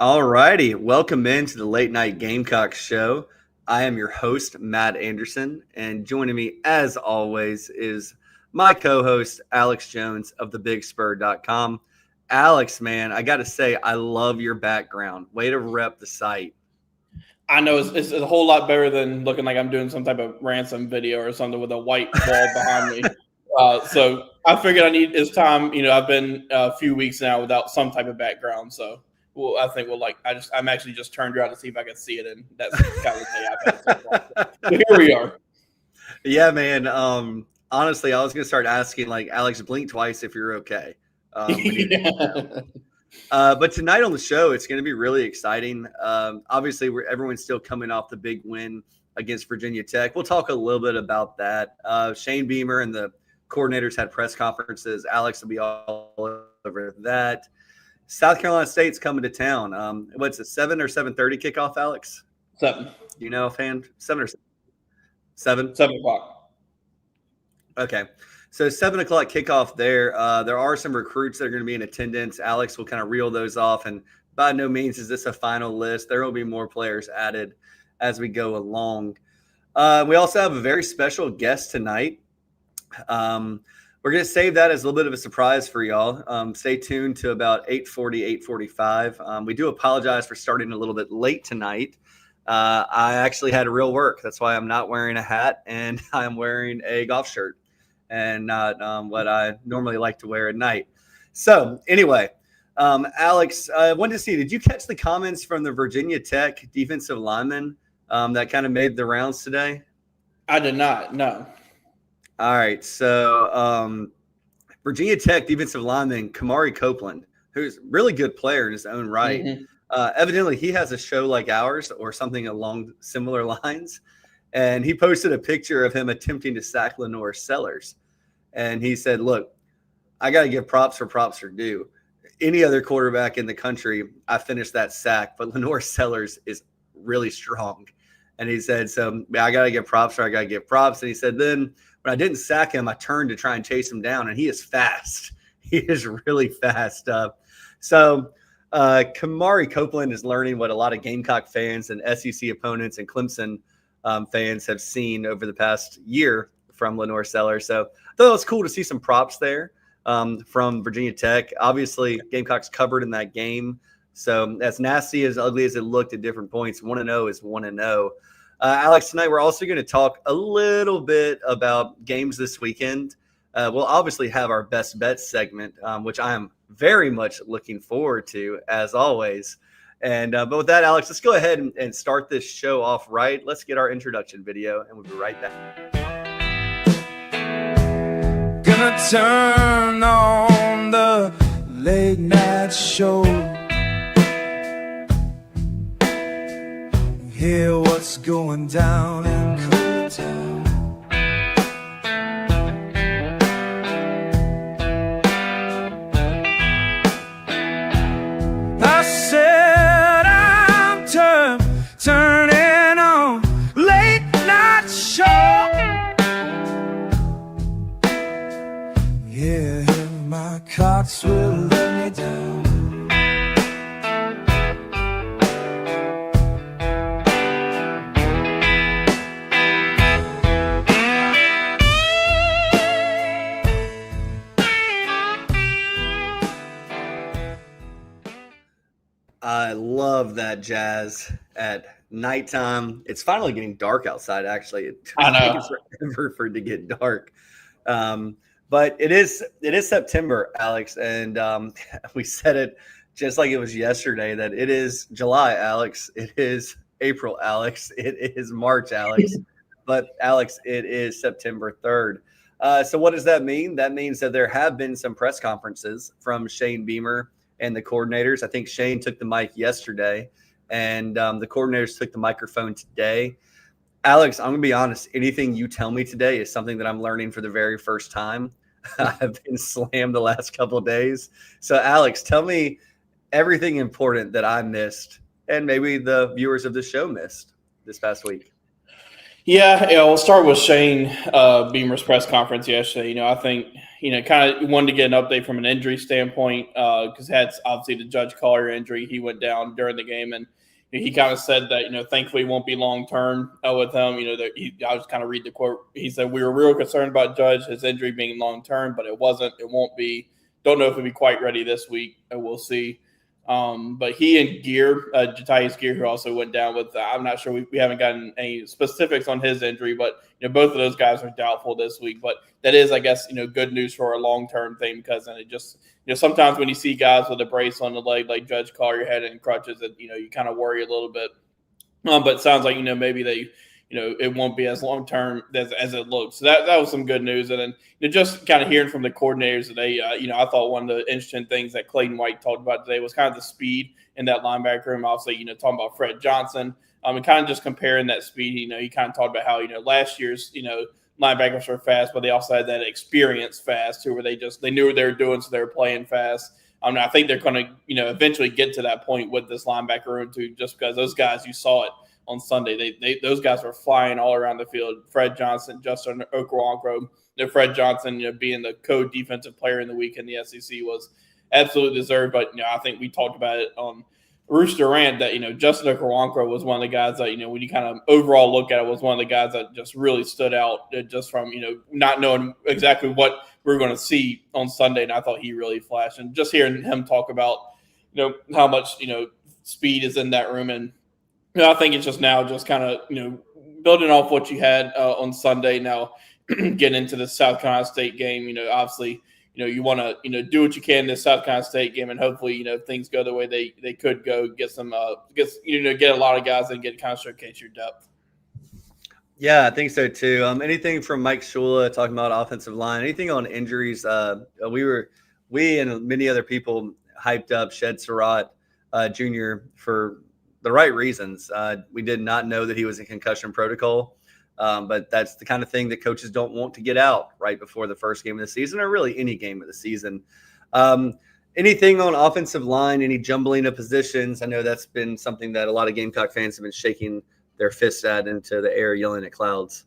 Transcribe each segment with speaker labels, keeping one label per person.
Speaker 1: All righty. Welcome into the Late Night Gamecocks show. I am your host, Matt Anderson, and joining me, as always, is my co-host, Alex Jones of thebigspur.com. Alex, man, I got to say, I love your background. Way to rep the site.
Speaker 2: I know it's a whole lot better than looking like I'm doing some type of ransom video or something with a white wall behind me. So I figured it's time. I've been a few weeks now without some type of background. So I think I'm actually just turned around to see if I can see it, and that's kind of the day I've had so far. So here we are.
Speaker 1: Yeah, man. Honestly, I was going to start asking, Alex, blink twice if you're okay. But tonight on the show, it's going to be really exciting. Obviously, everyone's still coming off the big win against Virginia Tech. We'll talk a little bit about that. Shane Beamer and the coordinators had press conferences. Alex will be all over that. South Carolina State's coming to town. What's it, 7 or 7:30 kickoff, Alex?
Speaker 2: 7.
Speaker 1: You know offhand? 7 or 7?
Speaker 2: 7 o'clock.
Speaker 1: Okay. So 7 o'clock kickoff there. There are some recruits that are going to be in attendance. Alex will kind of reel those off. And by no means is this a final list. There will be more players added as we go along. We also have a very special guest tonight. We're going to save that as a little bit of a surprise for y'all. Stay tuned to about 8:40, 8:45. We do apologize for starting a little bit late tonight. I actually had real work. That's why I'm not wearing a hat and I'm wearing a golf shirt and not what I normally like to wear at night. So anyway, Alex, I wanted to see, did you catch the comments from the Virginia Tech defensive lineman that kind of made the rounds today?
Speaker 2: I did not, no.
Speaker 1: All right, so Virginia Tech defensive lineman Kamari Copeland, who's a really good player in his own right. Mm-hmm. Evidently, he has a show like ours or something along similar lines. And he posted a picture of him attempting to sack Lenore Sellers. And he said, look, I got to give props where props are due. Any other quarterback in the country, I finished that sack, but Lenore Sellers is really strong. And he said, so I got to give props where I got to give props. And he said, then when I didn't sack him, I turned to try and chase him down, and he is fast. He is really fast. So Kamari Copeland is learning what a lot of Gamecock fans and SEC opponents and Clemson fans have seen over the past year from Lenore Sellers. So I thought it was cool to see some props there from Virginia Tech. Obviously, Gamecocks covered in that game. So as nasty, as ugly as it looked at different points, 1-0 is 1-0. Alex, tonight we're also going to talk a little bit about games this weekend. We'll obviously have our best bets segment, which I am very much looking forward to, as always. And but with that, Alex, let's go ahead and start this show off right. Let's get our introduction video, and we'll be right back.
Speaker 3: Gonna turn on the late night show, hear what's going down in Cooltown. I said I'm turning on late night show. Yeah, my cots will let me down.
Speaker 1: I love that jazz at nighttime. It's finally getting dark outside, actually.
Speaker 2: I know.
Speaker 1: It's forever for it to get dark. But it is September, Alex, and we said it just like it was yesterday that it is July, Alex. It is April, Alex. It is March, Alex. But, Alex, it is September 3rd. So what does that mean? That means that there have been some press conferences from Shane Beamer and the coordinators. I think Shane took the mic yesterday, and the coordinators took the microphone today. Alex, I'm going to be honest. Anything you tell me today is something that I'm learning for the very first time. I've been slammed the last couple of days. So, Alex, tell me everything important that I missed and maybe the viewers of the show missed this past week.
Speaker 2: Yeah, we'll start with Shane Beamer's press conference yesterday. I think, kind of wanted to get an update from an injury standpoint because had obviously the Judge Collier injury. He went down during the game, and he kind of said that, thankfully it won't be long term with him. I'll just kind of read the quote. He said, "We were real concerned about Judge, his injury being long term, but it wasn't. It won't be. Don't know if he'll be quite ready this week. We'll see." But he and Jatius Gear, who also went down with, I'm not sure, we haven't gotten any specifics on his injury, but both of those guys are doubtful this week. But that is, I guess, good news for a long-term thing because it just, sometimes when you see guys with a brace on the leg like Judge Collier had in crutches, that you kind of worry a little bit. But it sounds like maybe they. It won't be as long term as it looks. So that was some good news. And then just kind of hearing from the coordinators today, I thought one of the interesting things that Clayton White talked about today was kind of the speed in that linebacker room. Obviously, talking about Fred Johnson, and kind of just comparing that speed. He kind of talked about how last year's linebackers were fast, but they also had that experience fast too, where they knew what they were doing, so they were playing fast. I think they're going to eventually get to that point with this linebacker room too, just because those guys, you saw it on Sunday. Those guys were flying all around the field. Fred Johnson, Justin Okoronkwo, Fred Johnson, being the co-defensive player in the week in the SEC was absolutely deserved. But I think we talked about it on Rooster Rant that Justin Okoronkwo was one of the guys that when you kind of overall look at it, was one of the guys that just really stood out just from not knowing exactly what we're going to see on Sunday. And I thought he really flashed. And just hearing him talk about how much speed is in that room. And I think it's just now just kind of, building off what you had on Sunday. Now, getting into the South Carolina State game, obviously, you want to, do what you can in this South Carolina State game. And hopefully, things go the way they could go, get some, get a lot of guys and get kind of showcase your depth.
Speaker 1: Yeah, I think so too. Anything from Mike Shula talking about offensive line, anything on injuries? We and many other people hyped up Shed Surratt Jr. for the right reasons. We did not know that he was in concussion protocol, but that's the kind of thing that coaches don't want to get out right before the first game of the season, or really any game of the season. Anything on offensive line, any jumbling of positions? I know that's been something that a lot of Gamecock fans have been shaking their fists at into the air, yelling at clouds.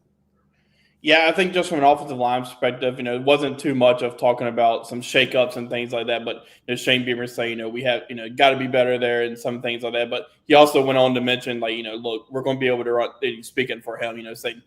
Speaker 2: Yeah, I think just from an offensive line perspective, it wasn't too much of talking about some shakeups and things like that. But Shane Beamer saying, we have, got to be better there and some things like that. But he also went on to mention, look, we're going to be able to run. Speaking for him, saying,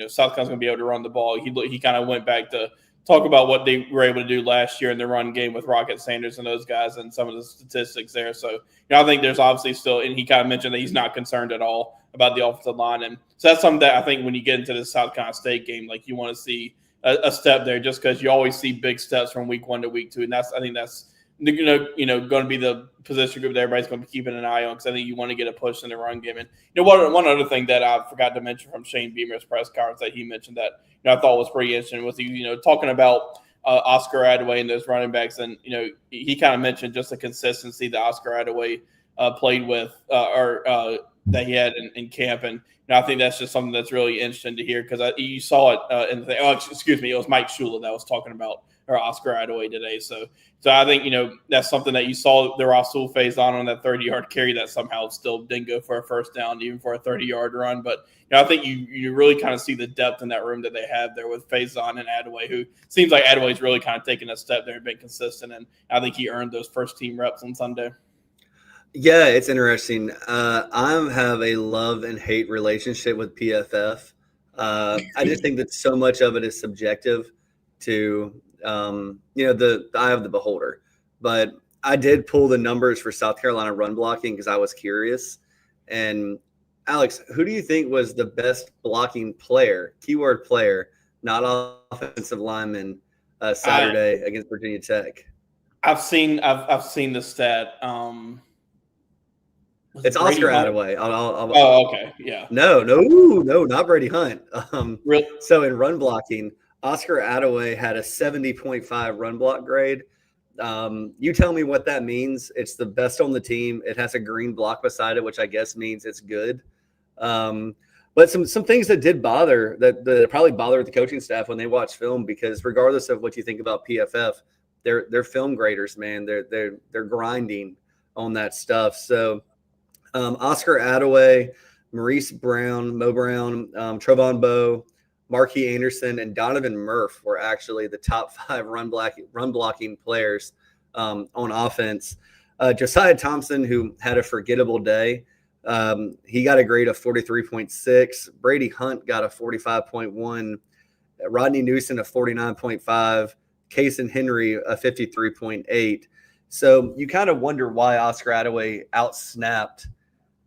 Speaker 2: South Carolina's going to be able to run the ball. He kind of went back to talk about what they were able to do last year in the run game with Rocket Sanders and those guys and some of the statistics there. So, I think there's obviously still, and he kind of mentioned that he's not concerned at all about the offensive line. And so that's something that I think when you get into the South Carolina State game, you want to see a step there just because you always see big steps from week 1 to week 2. And I think that's, going to be the position group that everybody's going to be keeping an eye on because I think you want to get a push in the run game. And, one other thing that I forgot to mention from Shane Beamer's press conference that he mentioned that, I thought was pretty interesting was he, talking about Oscar Adaway and those running backs. And, he kind of mentioned just the consistency that Oscar Adaway played with that he had in camp. And I think that's just something that's really interesting to hear because you saw it in the it was Mike Shula that was talking about or Oscar Adaway today. So I think, that's something that you saw the Rasul phase on that 30-yard carry that somehow still didn't go for a first down, even for a 30-yard run. But, I think you really kind of see the depth in that room that they have there with Faison and Adaway, who seems like Adaway's really kind of taken a step there and been consistent. And I think he earned those first team reps on Sunday.
Speaker 1: Yeah, it's interesting. I have a love and hate relationship with PFF. I just think that so much of it is subjective to, the eye of the beholder. But I did pull the numbers for South Carolina run blocking because I was curious. And Alex, who do you think was the best blocking player, keyword player, not offensive lineman, Saturday against Virginia Tech?
Speaker 2: I've seen the stat.
Speaker 1: It's Oscar Adaway.
Speaker 2: Okay. Yeah.
Speaker 1: No, not Brady Hunt.
Speaker 2: Really?
Speaker 1: So in run blocking, Oscar Adaway had a 70.5 run block grade. You tell me what that means. It's the best on the team. It has a green block beside it, which I guess means it's good. But some things that did bother that probably bothered the coaching staff when they watch film, because regardless of what you think about PFF, they're film graders, man. They're grinding on that stuff. So Oscar Adaway, Maurice Brown, Mo Brown, Trovon Bowe, Marquis Anderson, and Donovan Murph were actually the top 5 run blocking players on offense. Josiah Thompson, who had a forgettable day, he got a grade of 43.6. Brady Hunt got a 45.1. Rodney Newsom a 49.5. Kason Henry a 53.8. So you kind of wonder why Oscar Attaway outsnapped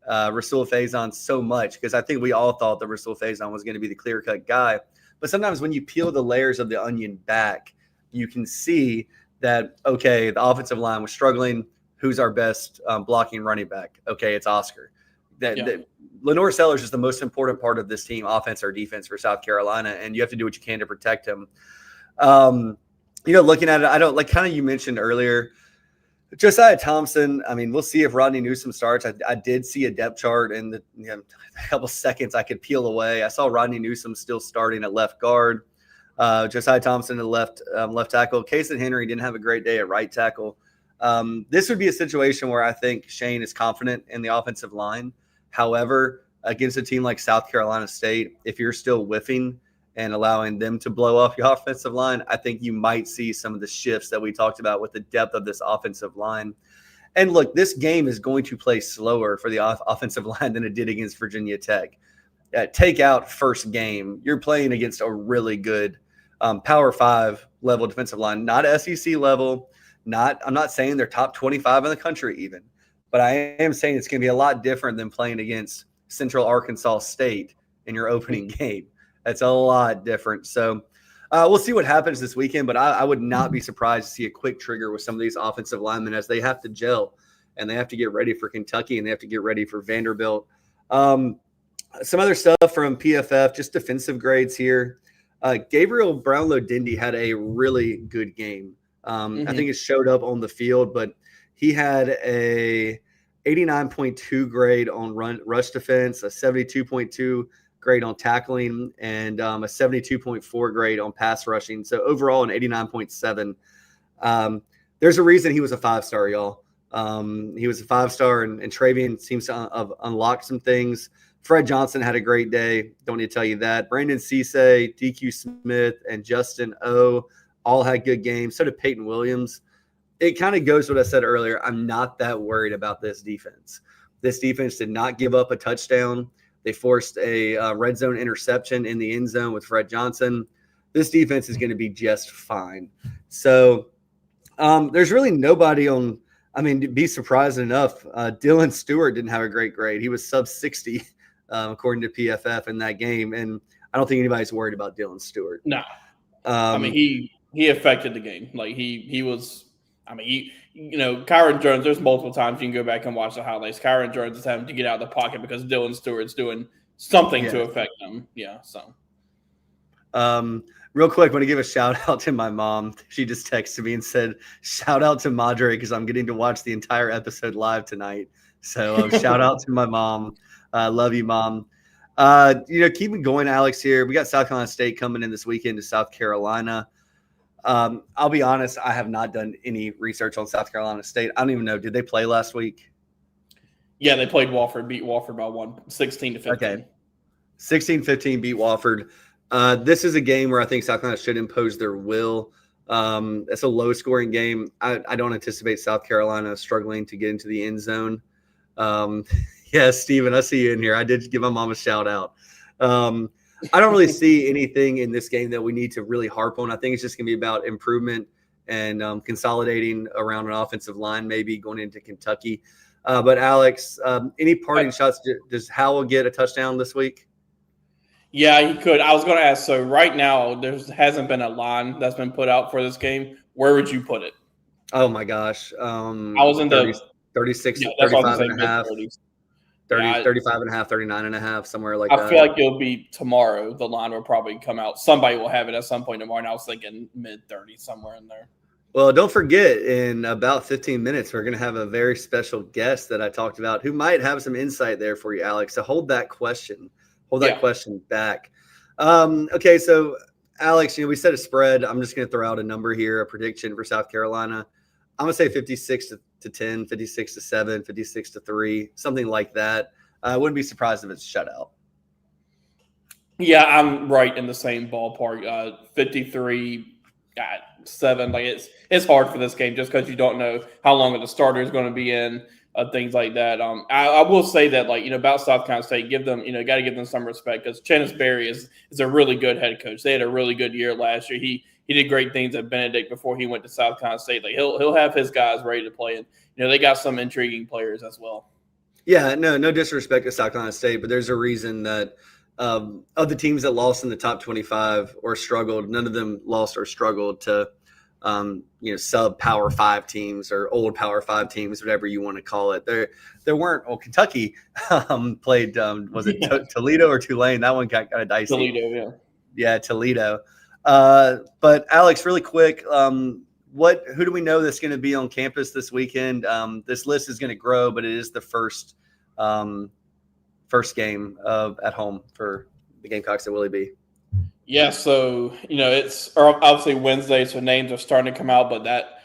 Speaker 1: Rasul Faison so much, because I think we all thought that Rasul Faison was going to be the clear-cut guy. But sometimes when you peel the layers of the onion back, you can see that, okay, the offensive line was struggling. Who's our best blocking running back? Okay, it's Oscar. Lenore Sellers is the most important part of this team, offense or defense, for South Carolina, and you have to do what you can to protect him. Looking at it, I don't like kind of you mentioned earlier, Josiah Thompson. I mean, we'll see if Rodney Newsom starts. I did see a depth chart in the a couple seconds I could peel away. I saw Rodney Newsom still starting at left guard. Josiah Thompson at left tackle. Kason Henry didn't have a great day at right tackle. This would be a situation where I think Shane is confident in the offensive line. However, against a team like South Carolina State, if you're still whiffing and allowing them to blow off your offensive line, I think you might see some of the shifts that we talked about with the depth of this offensive line. And look, this game is going to play slower for the offensive line than it did against Virginia Tech. Take out first game, you're playing against a really good Power 5 level defensive line, not SEC level. I'm not saying they're top 25 in the country even, but I am saying it's going to be a lot different than playing against Central Arkansas State in your opening game. That's a lot different. So we'll see what happens this weekend, but I would not be surprised to see a quick trigger with some of these offensive linemen as they have to gel and they have to get ready for Kentucky and they have to get ready for Vanderbilt. Some other stuff from PFF, just defensive grades here. Gabriel Brownlow-Dindy had a really good game. I think it showed up on the field, but he had a 89.2 grade on rush defense, a 72.2 grade on tackling, and a 72.4 grade on pass rushing. So overall, an 89.7. There's a reason he was a 5-star, y'all. He was a 5-star, and Travian seems to have unlocked some things. Fred Johnson had a great day. Don't need to tell you that. Brandon Cisse, DQ Smith, and Justin O all had good games. So did Peyton Williams. It kind of goes to what I said earlier. I'm not that worried about this defense. This defense did not give up a touchdown. They forced a red zone interception in the end zone with Fred Johnson. This defense is going to be just fine. So there's really nobody on – I mean, to be surprised enough, Dylan Stewart didn't have a great grade. He was sub 60 according to PFF in that game, and I don't think anybody's worried about Dylan Stewart.
Speaker 2: No. I mean, he affected the game. Like, he was – I mean, Kyron Jones, there's multiple times you can go back and watch the highlights. Kyron Jones is having to get out of the pocket because Dylan Stewart's doing something to affect him. Yeah, so.
Speaker 1: Real quick, I want to give a shout-out to my mom. She just texted me and said, shout out to Madre because I'm getting to watch the entire episode live tonight. So shout out to my mom. Love you, Mom. Keep it going, Alex, here. We got South Carolina State coming in this weekend to South Carolina. I'll be honest, I have not done any research on South Carolina State. I don't even know. Did they play last week?
Speaker 2: Yeah, they played Wofford, beat Wofford by 16-15.
Speaker 1: Okay. 16-15, beat Wofford. This is a game where I think South Carolina should impose their will. It's a low-scoring game. I don't anticipate South Carolina struggling to get into the end zone. Yeah, Steven, I see you in here. I did give my mom a shout-out. I don't really see anything in this game that we need to really harp on. I think it's just going to be about improvement and consolidating around an offensive line, maybe going into Kentucky. But Alex, any parting shots? Does Howell get a touchdown this week?
Speaker 2: Yeah, he could. I was going to ask. So right now, there hasn't been a line that's been put out for this game. Where would you put it?
Speaker 1: Oh my gosh,
Speaker 2: I was in
Speaker 1: 36,
Speaker 2: yeah,
Speaker 1: 35 and a half.
Speaker 2: 30s.
Speaker 1: 35 and a half, 39 and a half, somewhere like that.
Speaker 2: I feel like it'll be tomorrow. The line will probably come out. Somebody will have it at some point tomorrow. And I was thinking mid-30s, somewhere in there.
Speaker 1: Well, don't forget, in about 15 minutes, we're going to have a very special guest that I talked about who might have some insight there for you, Alex. So hold that question. Question back. Okay, so, Alex, we said a spread. I'm just going to throw out a number here, a prediction for South Carolina. I'm going to say 56-10, 56-7, 56-3, something like that. I wouldn't be surprised if it's shutout.
Speaker 2: Yeah, I'm right in the same ballpark. 53-7. Like it's hard for this game just because you don't know how long the starter is going to be in, things like that. I will say that, like, about South Carolina State, give them, got to give them some respect because Chennis Berry is a really good head coach. They had a really good year last year. He did great things at Benedict before he went to South Carolina State. Like he'll have his guys ready to play, and they got some intriguing players as well.
Speaker 1: Yeah, no disrespect to South Carolina State, but there's a reason that of the teams that lost in the top 25 or struggled, none of them lost or struggled to, sub Power 5 teams or old Power 5 teams, whatever you want to call it. There weren't. Well, Kentucky played. Was it Toledo or Tulane? That one got kind of dicey.
Speaker 2: Toledo, yeah.
Speaker 1: Yeah, Toledo. But Alex, really quick, who do we know that's going to be on campus this weekend? This list is going to grow, but it is the first game at home for the Gamecocks at Willie B.
Speaker 2: Yeah, so it's obviously Wednesday, so names are starting to come out, but that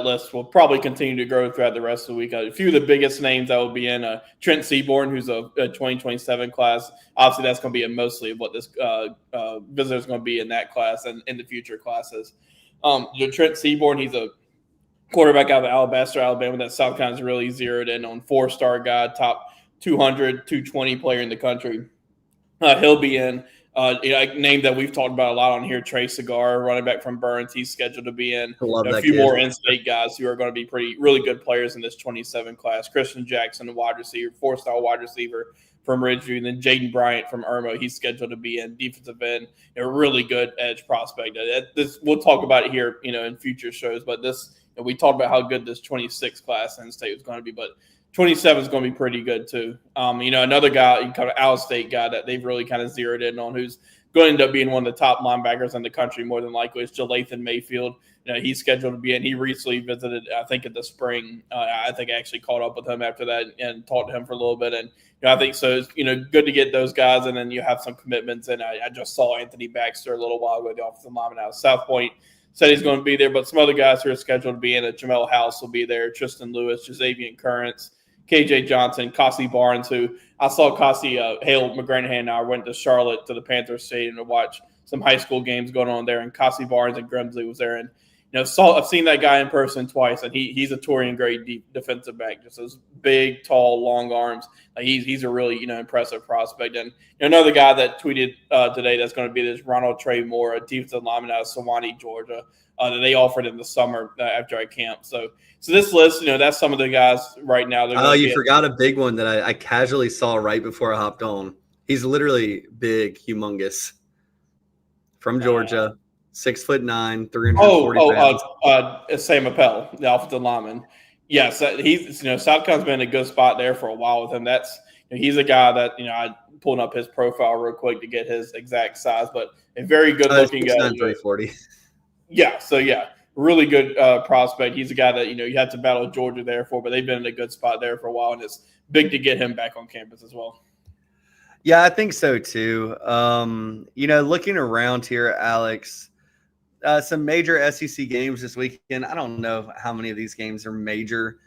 Speaker 2: list will probably continue to grow throughout the rest of the week. A few of the biggest names that will be in Trent Seaborn, who's a 2027 class. Obviously, that's going to be mostly what this visitor is going to be in that class and in the future classes. Trent Seaborn, he's a quarterback out of Alabaster, Alabama, that South Carolina's really zeroed in on. 4-star guy, top 200, 220 player in the country. He'll be in. A name that we've talked about a lot on here, Trey Cigar, running back from Burns. He's scheduled to be in. A few more in-state guys who are going to be really good players in this 27 class. Christian Jackson, a wide receiver, 4-star wide receiver from Ridgeview. And then Jaden Bryant from Irmo. He's scheduled to be in. Defensive end, a really good edge prospect. We'll talk about it here, in future shows. But we talked about how good this 26 class in-state was going to be. But 27 is going to be pretty good too. Another guy, kind of Al State guy that they've really kind of zeroed in on, who's going to end up being one of the top linebackers in the country more than likely, is Jalathan Mayfield. He's scheduled to be in. He recently visited, I think, in the spring. I think I actually caught up with him after that and talked to him for a little bit. And I think so. It's good to get those guys, and then you have some commitments. And I just saw Anthony Baxter a little while ago, the offensive lineman out of South Point. Said he's going to be there, but some other guys who are scheduled to be in it, Jamel House will be there, Tristan Lewis, Jazavian Currents, KJ Johnson, Cassie Barnes, who I saw Cassie, Hale McGranahan and I went to Charlotte to the Panthers Stadium to watch some high school games going on there, and Cassie Barnes and Grimsley was there. And, I've seen that guy in person twice, and he's a Torian-grade defensive back, just those big, tall, long arms. He's a really, impressive prospect. And another guy that tweeted today that's going to be this Ronald Trey Moore, a defensive lineman out of Sewanee, Georgia, that they offered in the summer after I camped. So this list, that's some of the guys right now.
Speaker 1: Oh, you forgot a big one that I casually saw right before I hopped on. He's literally big, humongous. From Georgia, 6'9", 340 pounds.
Speaker 2: Sam Appel, the offensive lineman. Yes, he's South Carolina's been in a good spot there for a while with him. He's a guy that I pulled up his profile real quick to get his exact size, but a very good looking guy.
Speaker 1: 340.
Speaker 2: Yeah, really good prospect. He's a guy that you have to battle Georgia there for, but they've been in a good spot there for a while, and it's big to get him back on campus as well.
Speaker 1: Yeah, I think so too. Looking around here, Alex, some major SEC games this weekend. I don't know how many of these games are major.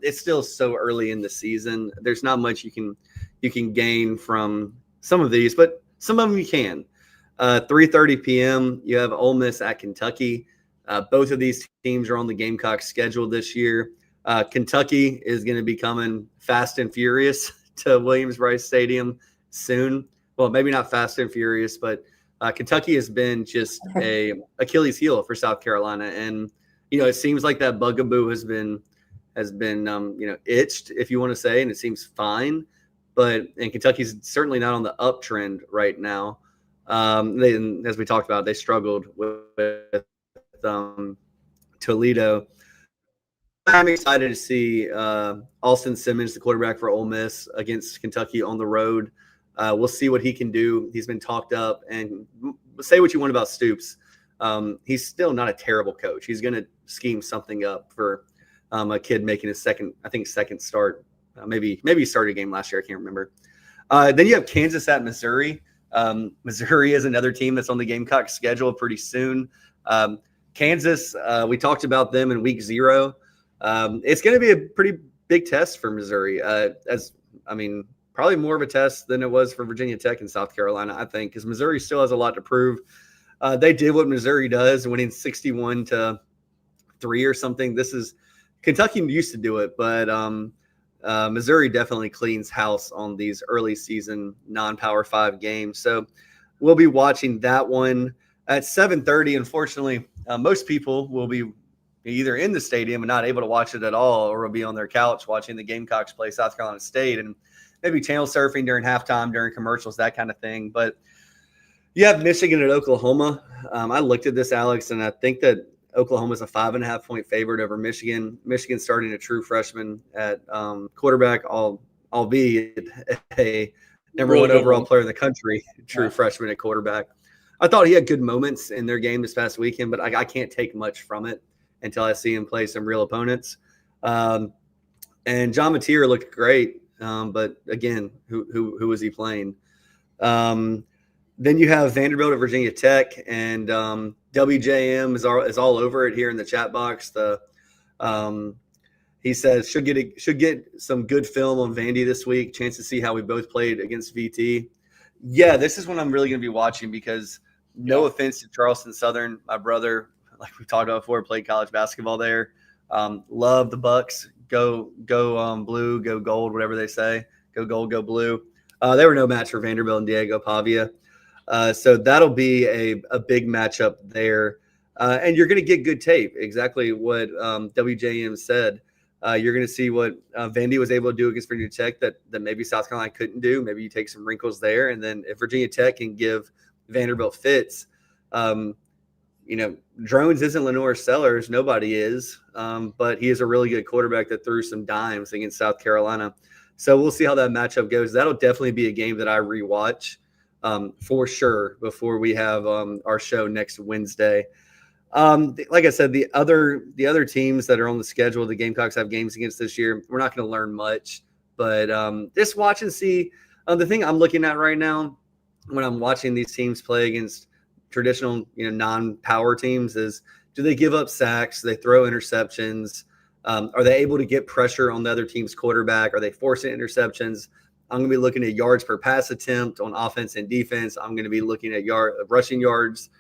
Speaker 1: It's still so early in the season. There's not much you can gain from some of these, but some of them you can. 3:30 p.m. You have Ole Miss at Kentucky. Both of these teams are on the Gamecocks schedule this year. Kentucky is going to be coming fast and furious to Williams-Brice Stadium soon. Well, maybe not fast and furious, but Kentucky has been just a Achilles heel for South Carolina, and it seems like that bugaboo has been itched, if you want to say, and it seems fine. And Kentucky's certainly not on the uptrend right now. As we talked about, they struggled with Toledo. I'm excited to see Alston Simmons, the quarterback for Ole Miss, against Kentucky on the road. We'll see what he can do. He's been talked up, and say what you want about Stoops. He's still not a terrible coach. He's going to scheme something up for a kid making his second start. Maybe he started a game last year. I can't remember. Then you have Kansas at Missouri. Missouri is another team that's on the Gamecocks schedule pretty soon. Kansas, we talked about them in week 0. It's going to be a pretty big test for Missouri. probably more of a test than it was for Virginia Tech and South Carolina, I think, because Missouri still has a lot to prove. They did what Missouri does, winning 61-3 or something. This is Kentucky used to do it, but Missouri definitely cleans house on these early season non-Power 5 games. So we'll be watching that one at 7:30. Unfortunately, most people will be either in the stadium and not able to watch it at all, or will be on their couch watching the Gamecocks play South Carolina State and maybe channel surfing during halftime, during commercials, that kind of thing. But you have Michigan at Oklahoma. I looked at this, Alex, and I think that Oklahoma's a 5.5-point favorite over Michigan. Michigan starting a true freshman at quarterback, albeit a number one overall player in the country, true freshman at quarterback. I thought he had good moments in their game this past weekend, but I can't take much from it until I see him play some real opponents. And John Mateer looked great, but again, who was he playing? Then you have Vanderbilt at Virginia Tech, and WJM is all over it here in the chat box. He says should get some good film on Vandy this week. Chance to see how we both played against VT. Yeah, this is what I'm really going to be watching because no offense to Charleston Southern, my brother, like we talked about before, played college basketball there. Love the Bucks. Go blue, go gold, whatever they say. Go gold, go blue. They were no match for Vanderbilt and Diego Pavia. So that'll be a big matchup there. And you're going to get good tape. Exactly what WJM said. You're going to see what Vandy was able to do against Virginia Tech that maybe South Carolina couldn't do. Maybe you take some wrinkles there. And then if Virginia Tech can give Vanderbilt fits, Drones isn't Lenore Sellers. Nobody is. But he is a really good quarterback that threw some dimes against South Carolina. So we'll see how that matchup goes. That'll definitely be a game that I rewatch for sure before we have our show next Wednesday. Like I said, the other teams that are on the schedule, the Gamecocks have games against this year. We're not going to learn much, but just watch and see. The thing I'm looking at right now when I'm watching these teams play against traditional, non-power teams is, do they give up sacks? Do they throw interceptions? Are they able to get pressure on the other team's quarterback? Are they forcing interceptions? I'm going to be looking at yards per pass attempt on offense and defense. I'm going to be looking at rushing yards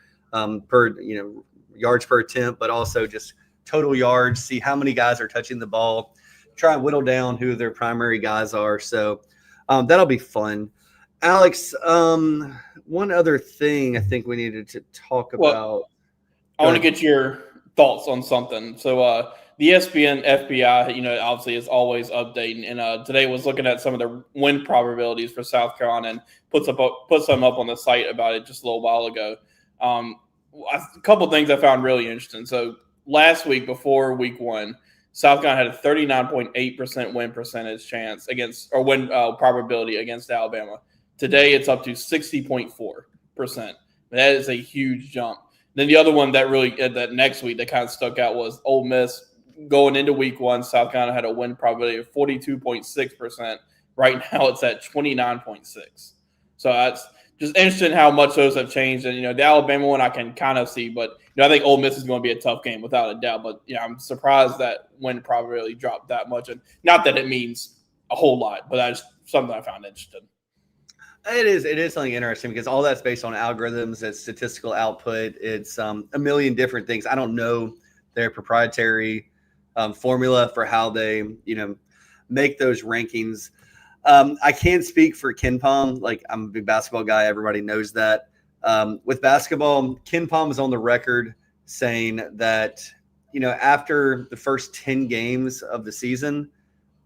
Speaker 1: yards per attempt, but also just total yards, see how many guys are touching the ball, try and whittle down who their primary guys are. So that'll be fun. Alex, one other thing I think we needed to talk about.
Speaker 2: I want to get your thoughts on something. So the ESPN FBI, obviously is always updating. And today was looking at some of the win probabilities for South Carolina and put some up on the site about it just a little while ago. A couple things I found really interesting. So last week before week one, South Carolina had a 39.8% win percentage chance against, or win probability against Alabama. Today it's up to 60.4%. That is a huge jump. Then the other one that really that next week that kind of stuck out was Ole Miss. Going into week one, South Carolina had a win probability of 42.6%. Right now it's at 29.6%. So that's just interesting how much those have changed. And, the Alabama one I can kind of see, but, I think Ole Miss is going to be a tough game without a doubt. But, I'm surprised that win probability dropped that much. And not that it means a whole lot, but that's something I found interesting.
Speaker 1: It is something interesting because all that's based on algorithms, it's statistical output. It's a million different things. I don't know their proprietary formula for how they, make those rankings. I can't speak for KenPom. Like, I'm a big basketball guy. Everybody knows that. With basketball, KenPom is on the record saying that, after the first 10 games of the season,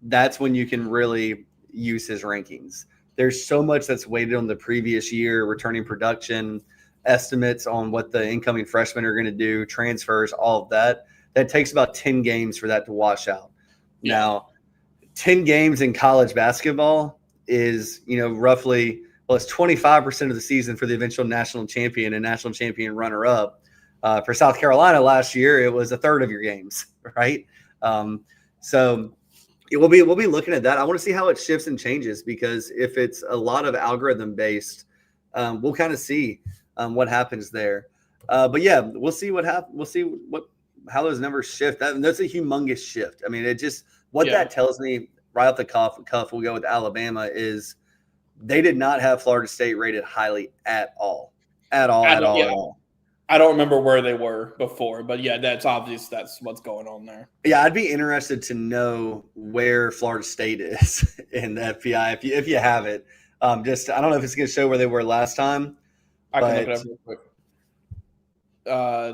Speaker 1: that's when you can really use his rankings. There's so much that's weighted on the previous year, returning production, estimates on what the incoming freshmen are going to do, transfers, all of that. That takes about 10 games for that to wash out. Yeah. Now, 10 games in college basketball is, roughly, it's 25% of the season for the eventual national champion and national champion runner-up. For South Carolina last year, it was a third of your games, right? So we'll be looking at that. I want to see how it shifts and changes because if it's a lot of algorithm-based, we'll kind of see what happens there. But yeah, we'll see what happens. We'll see how those numbers shift. That's a humongous shift. I mean, that tells me right off the cuff, we'll go with Alabama, is they did not have Florida State rated highly at all. At all.
Speaker 2: I don't remember where they were before, but yeah, that's obvious. That's what's going on there.
Speaker 1: Yeah, I'd be interested to know where Florida State is in the FPI if you have it. I don't know if it's going to show where they were last time.
Speaker 2: I can look it up real quick.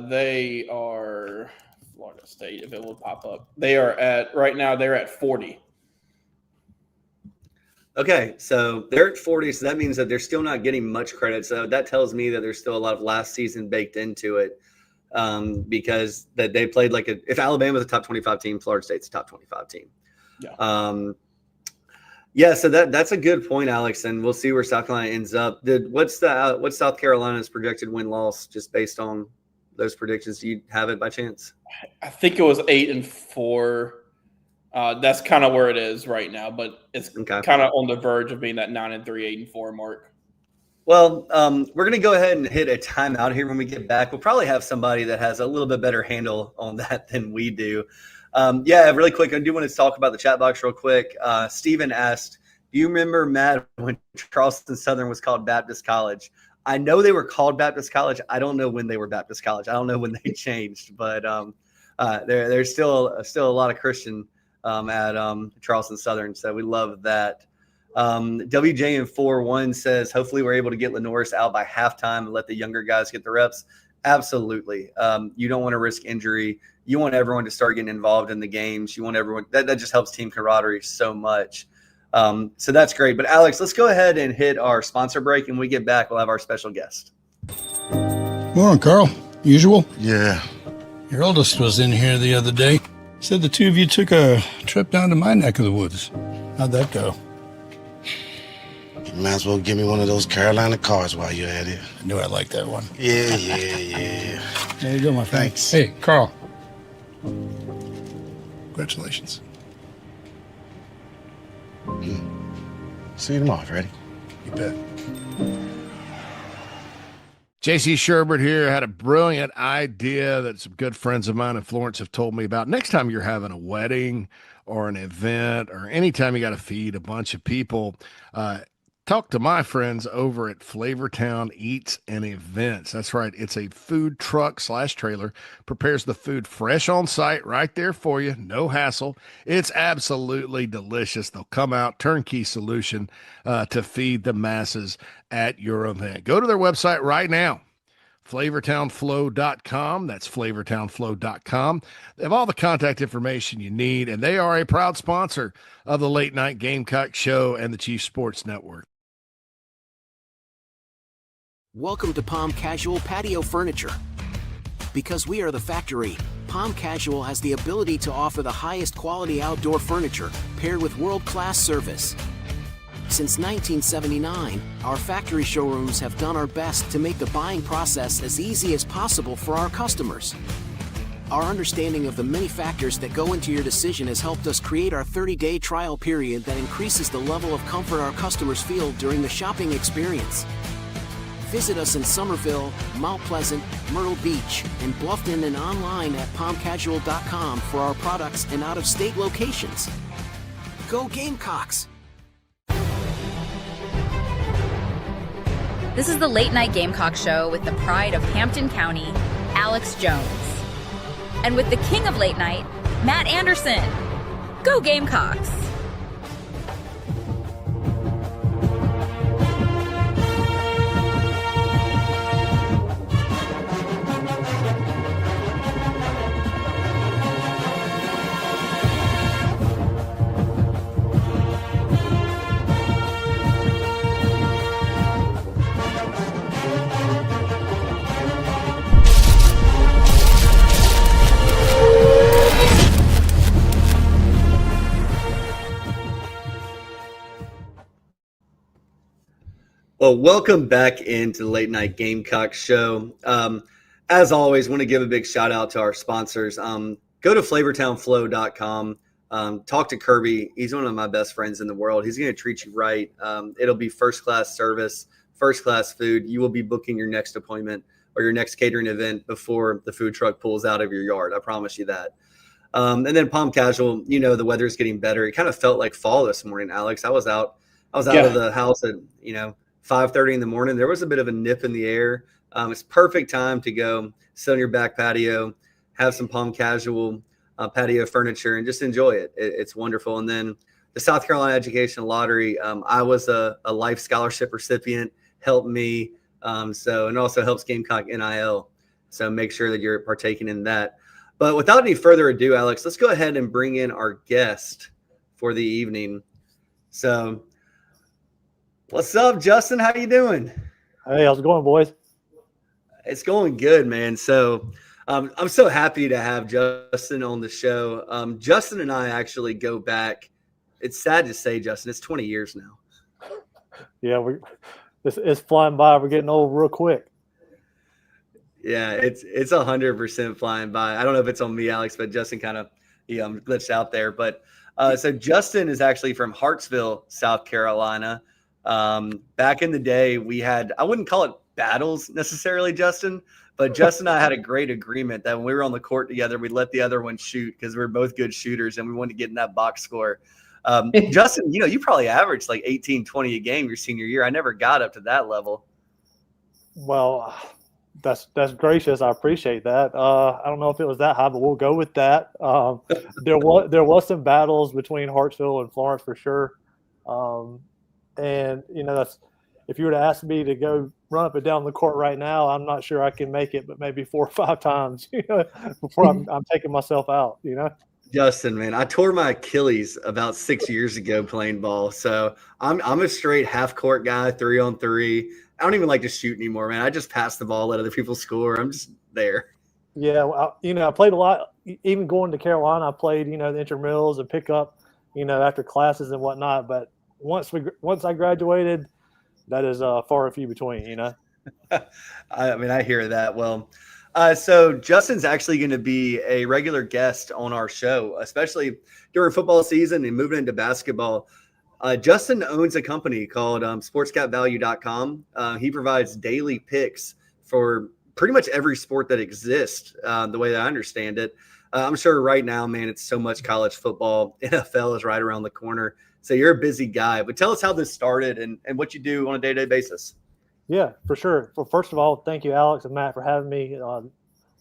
Speaker 2: They are Florida State. If it will pop up, they're at 40.
Speaker 1: Okay, so they're at 40, so that means that they're still not getting much credit. So that tells me that there's still a lot of last season baked into it, because that they played if Alabama's a top 25 team, Florida State's a top 25 team. Yeah. So that's a good point, Alex, and we'll see where South Carolina ends up. What's South Carolina's projected win-loss just based on those predictions? Do you have it by chance?
Speaker 2: I think it was 8-4. That's kind of where it is right now, but it's kind of on the verge of being that 9-3, 8-4 mark.
Speaker 1: Well, we're going to go ahead and hit a timeout here when we get back. We'll probably have somebody that has a little bit better handle on that than we do. Really quick, I do want to talk about the chat box real quick. Steven asked, do you remember, Matt, when Charleston Southern was called Baptist College? I know they were called Baptist College. I don't know when they were Baptist College. I don't know when they changed, but there's still a lot of Christian at Charleston Southern, so we love that. WJM41 says, hopefully we're able to get Lenoris out by halftime and let the younger guys get the reps. Absolutely. You don't want to risk injury. You want everyone to start getting involved in the games. You want everyone – that just helps team camaraderie so much. So that's great. But, Alex, let's go ahead and hit our sponsor break, and when we get back, we'll have our special guest.
Speaker 4: Morning, Carl. Usual?
Speaker 5: Yeah.
Speaker 4: Your oldest was in here the other day. Said the two of you took a trip down to my neck of the woods. How'd that go?
Speaker 5: You might as well give me one of those Carolina cars while you're at it.
Speaker 4: I knew I'd like that one.
Speaker 5: Yeah.
Speaker 4: There you go, my friend.
Speaker 5: Thanks.
Speaker 4: Hey, Carl. Congratulations.
Speaker 5: See you tomorrow, Freddie.
Speaker 4: You bet.
Speaker 6: JC Sherbert here. Had a brilliant idea that some good friends of mine in Florence have told me about. Next time you're having a wedding or an event or anytime you got to feed a bunch of people, talk to my friends over at Flavortown Eats and Events. That's right. It's a food truck / trailer. Prepares the food fresh on site right there for you. No hassle. It's absolutely delicious. They'll come out, turnkey solution to feed the masses at your event. Go to their website right now. flavortownflow.com. That's flavortownflow.com. They have all the contact information you need, and they are a proud sponsor of the Late Night Gamecock Show and the Chief Sports Network.
Speaker 7: Welcome to Palm Casual Patio Furniture. Because we are the factory, Palm Casual has the ability to offer the highest quality outdoor furniture paired with world-class service. Since 1979, our factory showrooms have done our best to make the buying process as easy as possible for our customers. Our understanding of the many factors that go into your decision has helped us create our 30-day trial period that increases the level of comfort our customers feel during the shopping experience. Visit us in Somerville, Mount Pleasant, Myrtle Beach, and Bluffton, and online at palmcasual.com for our products and out-of-state locations. Go Gamecocks!
Speaker 8: This is the Late Night Gamecock Show with the pride of Hampton County, Alex Jones. And with the king of late night, Matt Anderson. Go Gamecocks!
Speaker 1: Well, welcome back into the Late Night Gamecock Show. As always, want to give a big shout out to our sponsors. Go to flavortownflow.com. Talk to Kirby. He's one of my best friends in the world. He's going to treat you right. It'll be first-class service, first-class food. You will be booking your next appointment or your next catering event before the food truck pulls out of your yard. I promise you that. And then Palm Casual, the weather's getting better. It kind of felt like fall this morning, Alex. I was out I was out of the house at 5:30 in the morning. There was a bit of a nip in the air. It's perfect time to go sit on your back patio, have some Palm Casual patio furniture, and just enjoy it. It's wonderful. And then the South Carolina Education Lottery, I was a life scholarship recipient, helped me. And also helps Gamecock NIL. So make sure that you're partaking in that. But without any further ado, Alex, let's go ahead and bring in our guest for the evening. So what's up, Justin? How you doing?
Speaker 9: Hey, how's it going, boys?
Speaker 1: It's going good, man. So I'm so happy to have Justin on the show. Justin and I actually go back. It's sad to say, Justin, it's 20 years now.
Speaker 9: Yeah, it's flying by. We're getting old real quick.
Speaker 1: Yeah, it's 100% flying by. I don't know if it's on me, Alex, but Justin kind of glitched out there. But so Justin is actually from Hartsville, South Carolina. Back in the day, we had, I wouldn't call it battles necessarily, Justin, but Justin and I had a great agreement that when we were on the court together, we'd let the other one shoot because we were both good shooters and we wanted to get in that box score. Justin, you probably averaged like 18, 20 a game your senior year. I never got up to that level.
Speaker 9: Well, that's gracious. I appreciate that. I don't know if it was that high, but we'll go with that. There was some battles between Hartsville and Florence for sure. And that's, if you were to ask me to go run up and down the court right now, I'm not sure I can make it, but maybe 4 or 5 times, before I'm taking myself out,
Speaker 1: Justin, man, I tore my Achilles about 6 years ago playing ball. So I'm a straight half court guy, 3-on-3. I don't even like to shoot anymore, man. I just pass the ball, let other people score. I'm just there.
Speaker 9: Yeah. Well, I played a lot, even going to Carolina, I played, the intramurals and pick up, after classes and whatnot. But once I graduated, that is far and few between,
Speaker 1: I hear that. Well, so Justin's actually going to be a regular guest on our show, especially during football season and moving into basketball. Justin owns a company called sportscapvalue.com. He provides daily picks for pretty much every sport that exists, the way that I understand it. I'm sure right now, man, it's so much college football. NFL is right around the corner. So you're a busy guy. But tell us how this started and what you do on a day-to-day basis.
Speaker 9: Yeah, for sure. Well, first of all, thank you, Alex and Matt, for having me.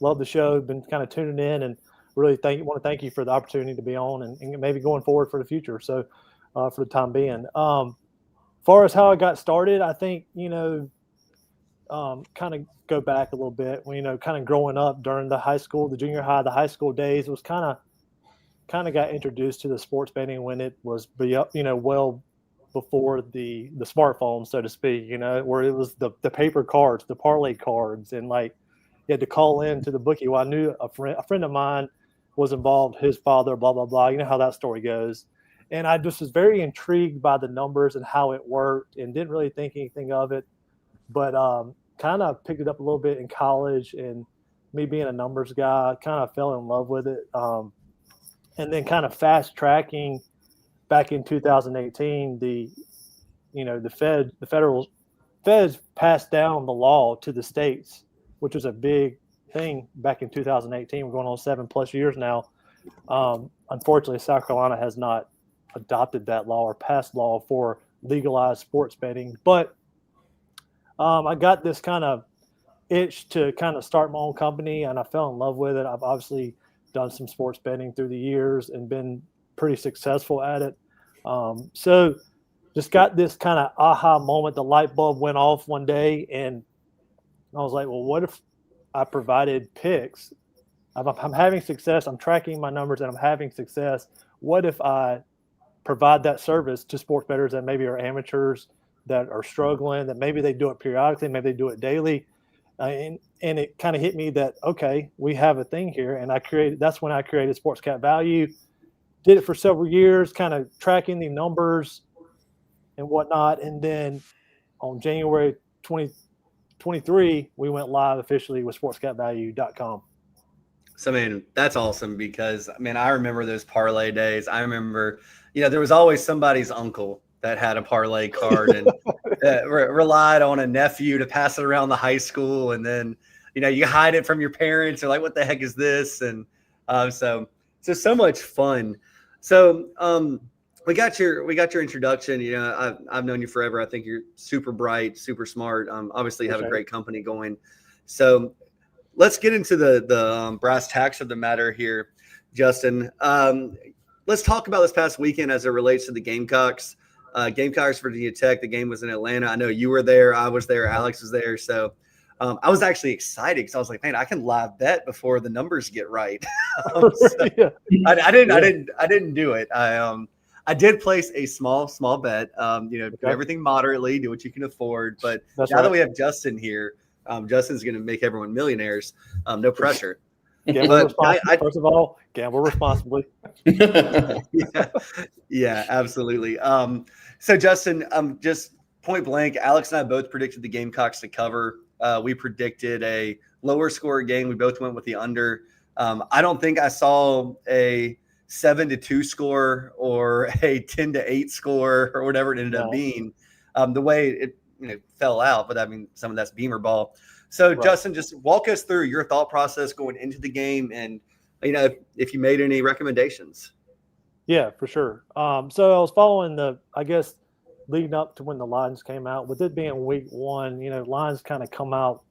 Speaker 9: Love the show. Been kind of tuning in, and really want to thank you for the opportunity to be on and maybe going forward for the future. So for the time being, far as how I got started, I think, kind of go back a little bit when, kind of growing up during the high school, the junior high, the high school days, was kind of got introduced to the sports betting when it was, well before the smartphone, so to speak, where it was the paper cards, the parlay cards, and like you had to call in to the bookie. Well, I knew a friend of mine was involved, his father, blah, blah, blah. You know how that story goes. And I just was very intrigued by the numbers and how it worked and didn't really think anything of it, but kind of picked it up a little bit in college, and me being a numbers guy, kind of fell in love with it. And then kind of fast tracking back in 2018, the feds passed down the law to the states, which was a big thing back in 2018. We're going on 7+ years now. Unfortunately, South Carolina has not adopted that law or passed law for legalized sports betting. But I got this kind of itch to kind of start my own company, and I fell in love with it. I've obviously done some sports betting through the years and been pretty successful at it. So just got this kind of aha moment. The light bulb went off one day, and I was like, well, what if I provided picks? I'm having success. I'm tracking my numbers and I'm having success. What if I provide that service to sports bettors that maybe are amateurs, that are struggling, that maybe they do it periodically, maybe they do it daily. And it kind of hit me that, okay, we have a thing here. And that's when I created Sports Cap Value. Did it for several years, kind of tracking the numbers and whatnot. And then on January 2023, we went live officially with sportscapvalue.com.
Speaker 1: So, man, that's awesome because, I remember those parlay days. I remember, there was always somebody's uncle that had a parlay card and relied on a nephew to pass it around the high school. And then, you hide it from your parents. They're like, what the heck is this? And so much fun. So we got your introduction. You know, I've known you forever. I think you're super bright, super smart. Obviously, you have a great company going. So let's get into the brass tacks of the matter here, Justin. Let's talk about this past weekend as it relates to the Gamecocks. Gamecocks, Virginia Tech. The game was in Atlanta. I know you were there. I was there. Alex was there. So I was actually excited because I was like, man, I can live bet before the numbers get right. I didn't do it. I did place a small bet. Do everything moderately, do what you can afford. But now that we have Justin here, Justin's going to make everyone millionaires. No pressure.
Speaker 9: First of all, gamble responsibly.
Speaker 1: Yeah, absolutely. So Justin, just point blank, Alex and I both predicted the Gamecocks to cover. We predicted a lower score game. We both went with the under. I don't think I saw a 7-2 score or a 10-8 score or whatever it ended up being. The way it fell out, but I mean, some of that's Beamer ball. So Justin, just walk us through your thought process going into the game, and if you made any recommendations.
Speaker 9: Yeah, for sure. So I was following leading up to when the lines came out. With it being week one, lines kind of come out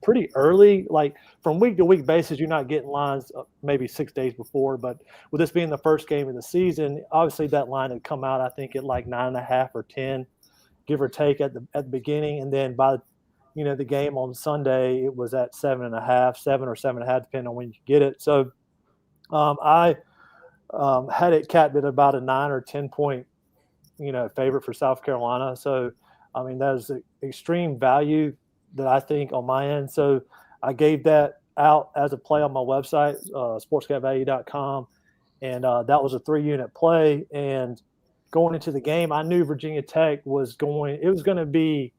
Speaker 9: pretty early. Like from week to week basis, you're not getting lines maybe 6 days before. But with this being the first game of the season, obviously that line had come out, I think, at like 9.5 or 10, give or take at the beginning, and then by the game on Sunday, it was at 7.5, 7 or 7.5, depending on when you get it. So I had it capped at about a 9 or 10 point, favorite for South Carolina. So, I mean, that is extreme value that I think on my end. So I gave that out as a play on my website, sportscatvalue.com. And that was a 3-unit play. And going into the game, I knew Virginia Tech was going to be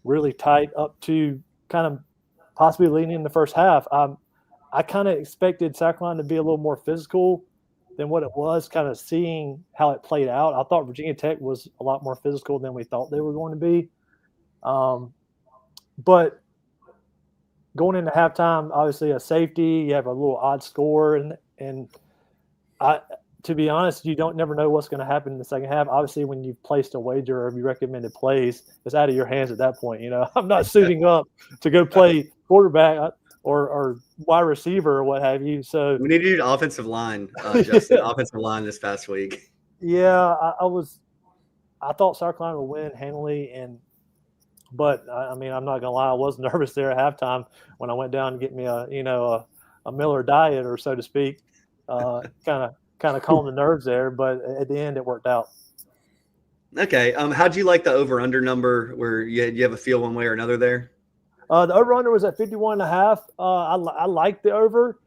Speaker 9: really tight up to kind of possibly leading in the first half. I kind of expected South Carolina to be a little more physical than what it was, kind of seeing how it played out. I thought Virginia Tech was a lot more physical than we thought they were going to be. But going into halftime, obviously a safety, you have a little odd score. And to be honest, you never know what's going to happen in the second half. Obviously, when you've placed a wager or you recommended plays, it's out of your hands at that point. I'm not suiting up to go play quarterback or wide receiver or what have you. So
Speaker 1: we need to do offensive line, Justin. Offensive line this past week.
Speaker 9: Yeah, I thought South Carolina would win handily, but I mean, I'm not gonna lie, I was nervous there at halftime when I went down to get me a Miller diet, or so to speak. Kind of calm the nerves there, but at the end it worked out.
Speaker 1: Okay. How'd you like the over/under number? Where you have a feel one way or another there?
Speaker 9: The over/under was at 51.5. I liked the over,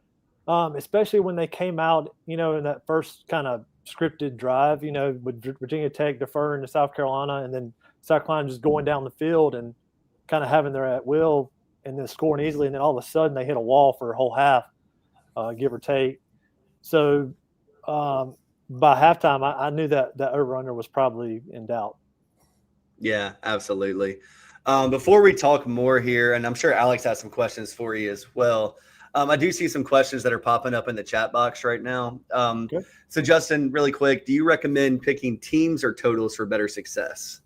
Speaker 9: especially when they came out, in that first kind of scripted drive, with Virginia Tech deferring to South Carolina, and then South Carolina just going down the field and kind of having their at will and then scoring easily, and then all of a sudden they hit a wall for a whole half, give or take. So by halftime, I knew that over/under was probably in doubt.
Speaker 1: Yeah, absolutely. Before we talk more here, and I'm sure Alex has some questions for you as well. I do see some questions that are popping up in the chat box right now. So Justin, really quick, do you recommend picking teams or totals for better success?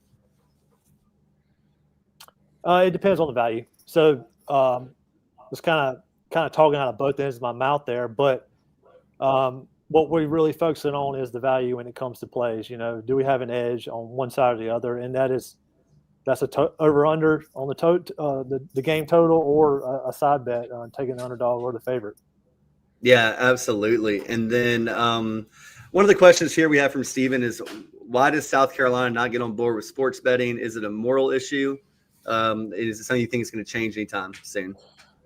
Speaker 9: It depends on the value. So it's kind of talking out of both ends of my mouth there, but what we're really focusing on is the value when it comes to plays. Do we have an edge on one side or the other? And that's over/under on the game total, or a side bet, taking the underdog or the favorite.
Speaker 1: Yeah, absolutely. And then one of the questions here we have from Steven is, why does South Carolina not get on board with sports betting? Is it a moral issue? Is it something you think is going to change anytime soon?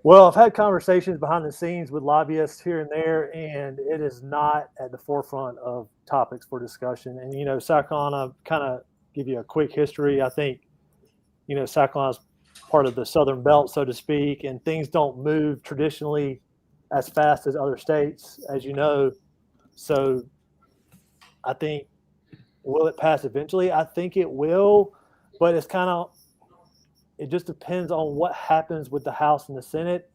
Speaker 9: Well, I've had conversations behind the scenes with lobbyists here and there, and it is not at the forefront of topics for discussion. And, South Carolina, kind of give you a quick history. I think, South Carolina's part of the Southern Belt, so to speak, and things don't move traditionally as fast as other states, as you know. So I think, will it pass eventually? I think it will, but it just depends on what happens with the House and the Senate.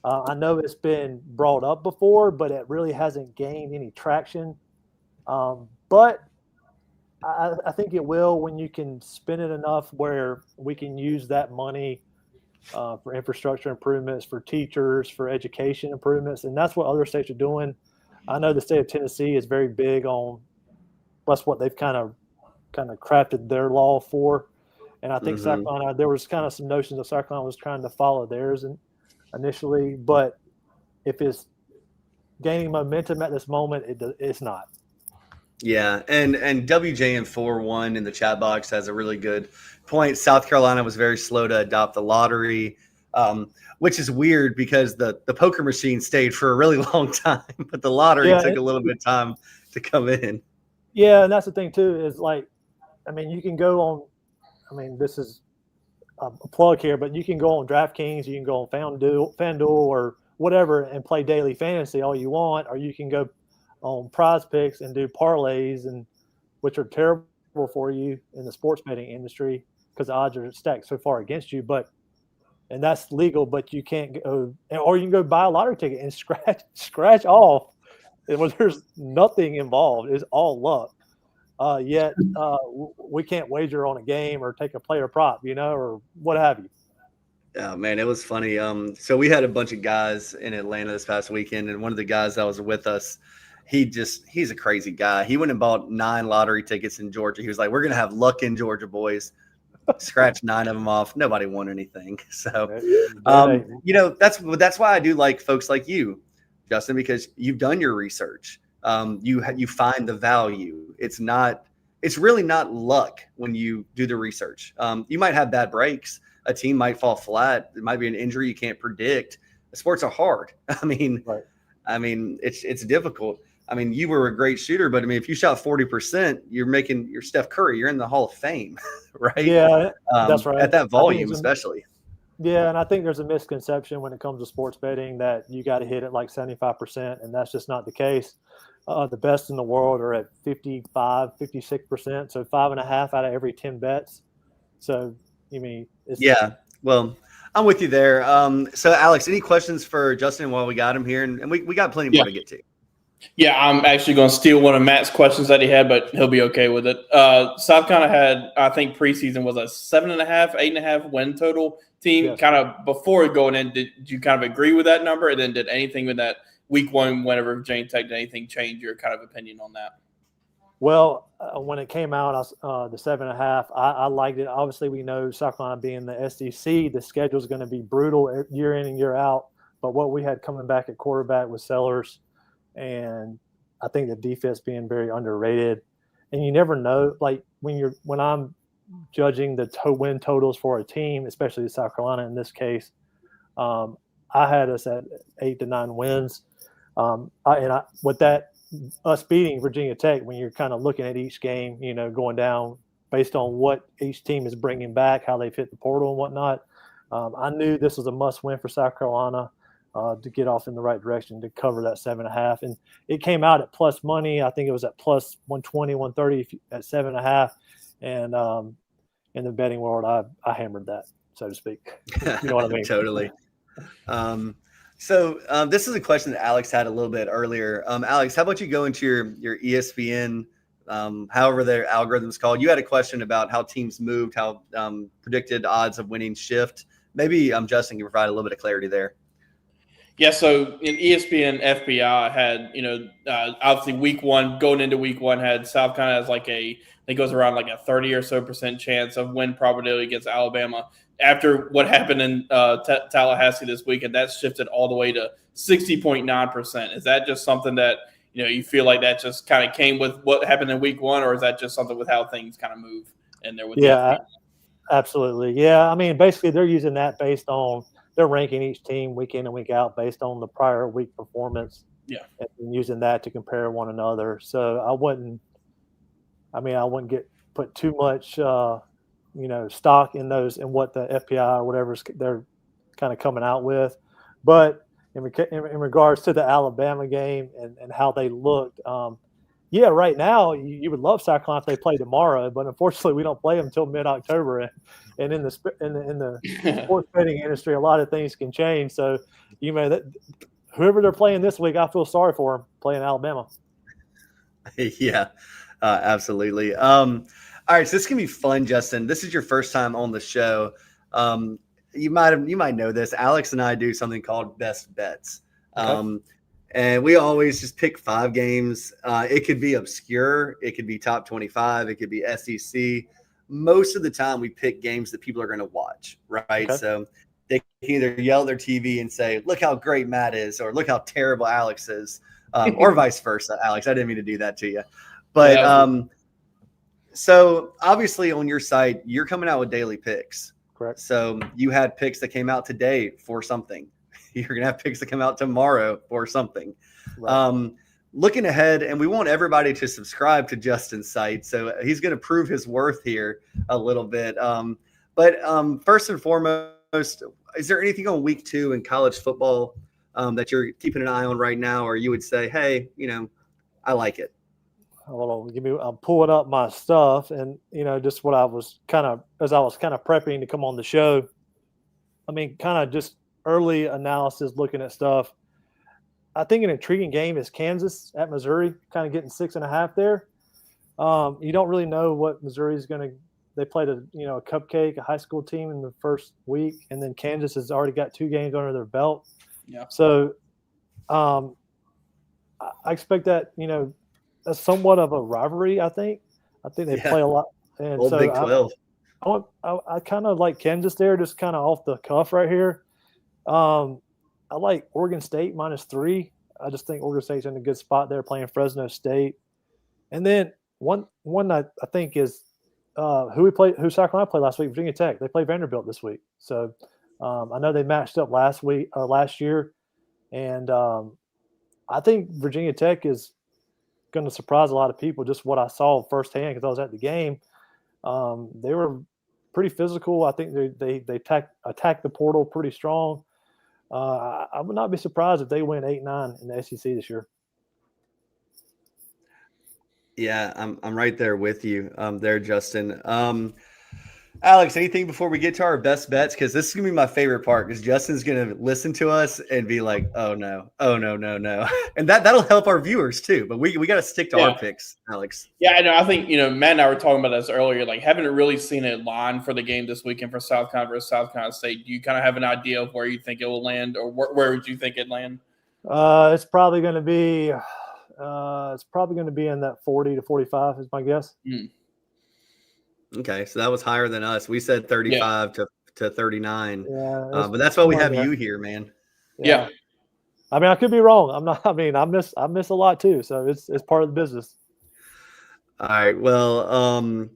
Speaker 9: I know it's been brought up before, but it really hasn't gained any traction. but I think it will when you can spend it enough where we can use that money for infrastructure improvements, for teachers, for education improvements, and that's what other states are doing. I know the state of Tennessee is very big on. That's what they've kind of crafted their law for, and I think South Carolina. There was kind of some notions of South Carolina was trying to follow theirs initially, but if it's gaining momentum at this moment, it's not.
Speaker 1: Yeah, and WJN41 in the chat box has a really good point. South Carolina was very slow to adopt the lottery, which is weird because the poker machine stayed for a really long time, but the lottery took a little bit of time to come in.
Speaker 9: Yeah, and that's the thing too is like, I mean, you can go on. I mean, this is a plug here, but you can go on DraftKings, you can go on FanDuel or whatever and play daily fantasy all you want, or you can go on Prize Picks and do parlays, and which are terrible for you in the sports betting industry because the odds are stacked so far against you. And that's legal, but you can't go, or you can go buy a lottery ticket and scratch off. There's nothing involved. It's all luck. Yet we can't wager on a game or take a player prop, or what have you.
Speaker 1: Oh, man, it was funny. So we had a bunch of guys in Atlanta this past weekend, and one of the guys that was with us, he's a crazy guy. He went and bought 9 lottery tickets in Georgia. He was like, we're going to have luck in Georgia, boys. Scratched 9 of them off. Nobody won anything. So, that's why I do like folks like you, Justin, because you've done your research. You find the value. It's really not luck when you do the research. You might have bad breaks. A team might fall flat. There might be an injury you can't predict. Sports are hard. I mean, it's difficult. I mean, you were a great shooter, but I mean, if you shot 40%, you're Steph Curry. You're in the Hall of Fame, right?
Speaker 9: Yeah, that's right.
Speaker 1: At that volume, especially.
Speaker 9: Yeah, and I think there's a misconception when it comes to sports betting that you got to hit it like 75%, and that's just not the case. The best in the world are at 55, 56%, so 5.5 out of every 10 bets. So,
Speaker 1: well, I'm with you there. So, Alex, any questions for Justin while we got him here? And we got plenty more to get to.
Speaker 2: Yeah, I'm actually going to steal one of Matt's questions that he had, but he'll be okay with it. South Carolina had, I think, preseason was a 7.5, 8.5 win total team. Yes. Kind of before going in, did you kind of agree with that number? And then did anything with that week one, whenever Virginia Tech did anything change your kind of opinion on that?
Speaker 9: Well, when it came out, the 7.5, I liked it. Obviously, we know South Carolina being the SEC, the schedule is going to be brutal year in and year out. But what we had coming back at quarterback was Sellers, and I think the defense being very underrated. And you never know, like when I'm judging the win totals for a team, especially South Carolina in this case, I had us at 8 to 9 wins. With that, us beating Virginia Tech, when you're kind of looking at each game, going down based on what each team is bringing back, how they've hit the portal and whatnot, I knew this was a must-win for South Carolina to get off in the right direction to cover that 7.5. And it came out at plus money. I think it was at plus 120, 130 at 7.5. And in the betting world, I hammered that, so to speak. You know what I mean?
Speaker 1: Totally. So this is a question that Alex had a little bit earlier. Alex, how about you go into your ESPN, however their algorithm's called? You had a question about how teams moved, how predicted odds of winning shift. Maybe Justin can provide a little bit of clarity there.
Speaker 2: Yeah, so in ESPN FPI had, obviously going into week one had South Carolina as I think it goes around like a 30 or so % chance of win probability against Alabama. After what happened in Tallahassee this weekend, that's shifted all the way to 60.9%. Is that just something that, you feel like that just kind of came with what happened in week one, or is that just something with how things kind of move in there?
Speaker 9: Absolutely. Yeah, I mean, basically they're using that based on they're ranking each team week in and week out based on the prior week performance.
Speaker 2: Yeah. And
Speaker 9: using that to compare one another. So I wouldn't put too much, stock in those and what the FPI or whatever they're kind of coming out with. But in regards to the Alabama game and how they looked, right now you would love South Carolina if they play tomorrow, but unfortunately we don't play them until mid-October. And in the sports betting industry, a lot of things can change. So whoever they're playing this week, I feel sorry for them playing Alabama.
Speaker 1: Yeah. Absolutely. All right, so this can be fun, Justin. This is your first time on the show. You might know this. Alex and I do something called Best Bets.
Speaker 9: Okay.
Speaker 1: And we always just pick 5 games. It could be obscure. It could be top 25. It could be SEC. Most of the time we pick games that people are going to watch, right?
Speaker 9: Okay.
Speaker 1: So they can either yell at their TV and say, look how great Matt is, or look how terrible Alex is, or vice versa. Alex, I didn't mean to do that to you. But so obviously on your site, you're coming out with daily picks.
Speaker 9: Correct.
Speaker 1: So you had picks that came out today for something. You're going to have picks that come out tomorrow for something. Right. Looking ahead, and we want everybody to subscribe to Justin's site. So he's going to prove his worth here a little bit. But first and foremost, is there anything on week 2 in college football that you're keeping an eye on right now, or you would say, hey, I like it?
Speaker 9: Hold on, I'm pulling up my stuff, and just what I was as I was prepping to come on the show. I mean, kind of just early analysis, looking at stuff. I think an intriguing game is Kansas at Missouri, kind of getting 6.5 there. You don't really know what Missouri is going to. They played a cupcake, a high school team in the first week, and then Kansas has already got 2 games under their belt.
Speaker 2: Yeah.
Speaker 9: So, I expect that that's somewhat of a rivalry. I think they play a lot, and
Speaker 1: Old
Speaker 9: so
Speaker 1: Big 12.
Speaker 9: I kind of like Kansas there, just kind of off the cuff right here. I like Oregon State -3. I just think Oregon State's in a good spot there, playing Fresno State. And then one I think is who South Carolina played last week, Virginia Tech. They play Vanderbilt this week. So I know they matched up last year, and I think Virginia Tech is going to surprise a lot of people. Just what I saw firsthand, because I was at the game. They were pretty physical. I think they attacked the portal pretty strong. I would not be surprised if they win 8-9 in the SEC this year.
Speaker 1: Yeah, I'm right there with you there, Justin. Alex, anything before we get to our best bets? Because this is going to be my favorite part, because Justin's going to listen to us and be like, oh, no. And that'll help our viewers too. But we got to stick to our picks, Alex.
Speaker 2: Yeah, I know. I think, Matt and I were talking about this earlier, like haven't really seen a line for the game this weekend for South Carolina versus South Carolina State. Do you kind of have an idea of where you think it will land, or where would you think it'd land?
Speaker 9: It's probably going to be in that 40 to 45 is my guess.
Speaker 1: Okay, so that was higher than us. We said 35 to 39.
Speaker 9: Yeah,
Speaker 1: but that's why we have you here, man.
Speaker 2: Yeah.
Speaker 9: I mean, I could be wrong. I'm not. I mean, I miss a lot too. So it's part of the business.
Speaker 1: All right. Well,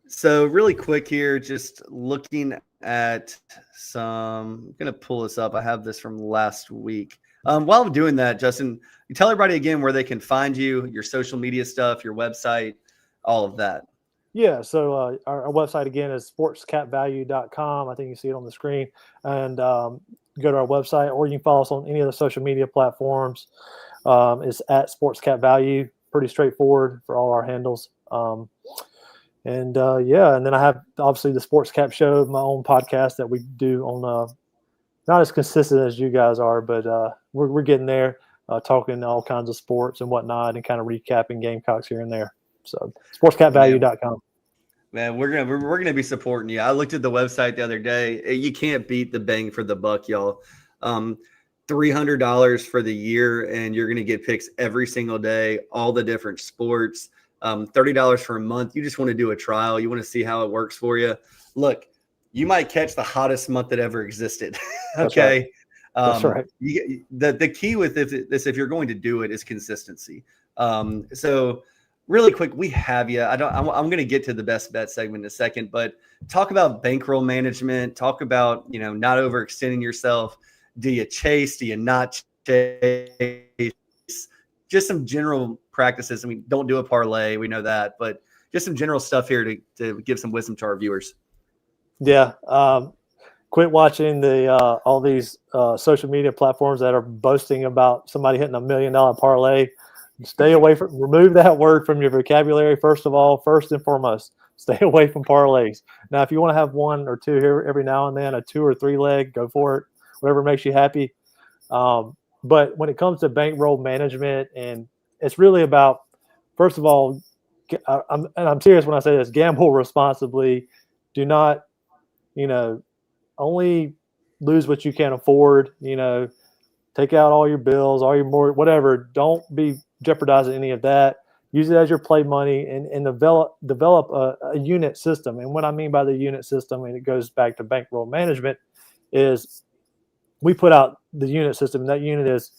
Speaker 1: so really quick here, just looking at I'm gonna pull this up. I have this from last week. While I'm doing that, Justin, you tell everybody again where they can find you, your social media stuff, your website, all of that.
Speaker 9: Yeah, so our website again is sportscapvalue.com. I think you see it on the screen. And go to our website, or you can follow us on any of the social media platforms. It's at sportscapvalue. Pretty straightforward for all our handles. And then I have obviously the Sports Cap Show, my own podcast that we do on not as consistent as you guys are, but we're getting there, talking all kinds of sports and whatnot, and kind of recapping Gamecocks here and there. So sportscapvalue.com.
Speaker 1: Man, we're gonna be supporting you. I looked at the website the other day. You can't beat the bang for the buck, y'all. $300 for the year, and you're gonna get picks every single day, all the different sports. $30 for a month. You just want to do a trial. You want to see how it works for you. Look, you might catch the hottest month that ever existed. Okay.
Speaker 9: That's right.
Speaker 1: The key with this, if you're going to do it, is consistency. So really quick, we have you. I'm going to get to the best bet segment in a second, but talk about bankroll management. Talk about, not overextending yourself. Do you chase? Do you not chase? Just some general practices. I mean, don't do a parlay. We know that, but just some general stuff here to give some wisdom to our viewers.
Speaker 9: Yeah. Quit watching all these social media platforms that are boasting about somebody hitting $1 million parlay. Stay away remove that word from your vocabulary. First and foremost, stay away from parlays. Now, if you want to have one or two here every now and then, a 2 or 3 leg, go for it. Whatever makes you happy. But when it comes to bankroll management, and it's really about, first of all, I'm serious when I say this. Gamble responsibly. Do not, only lose what you can afford. Take out all your bills, all your more whatever. Don't be jeopardizing any of that. Use it as your play money and develop a unit system. And what I mean by the unit system, and it goes back to bankroll management, is we put out the unit system. And that unit is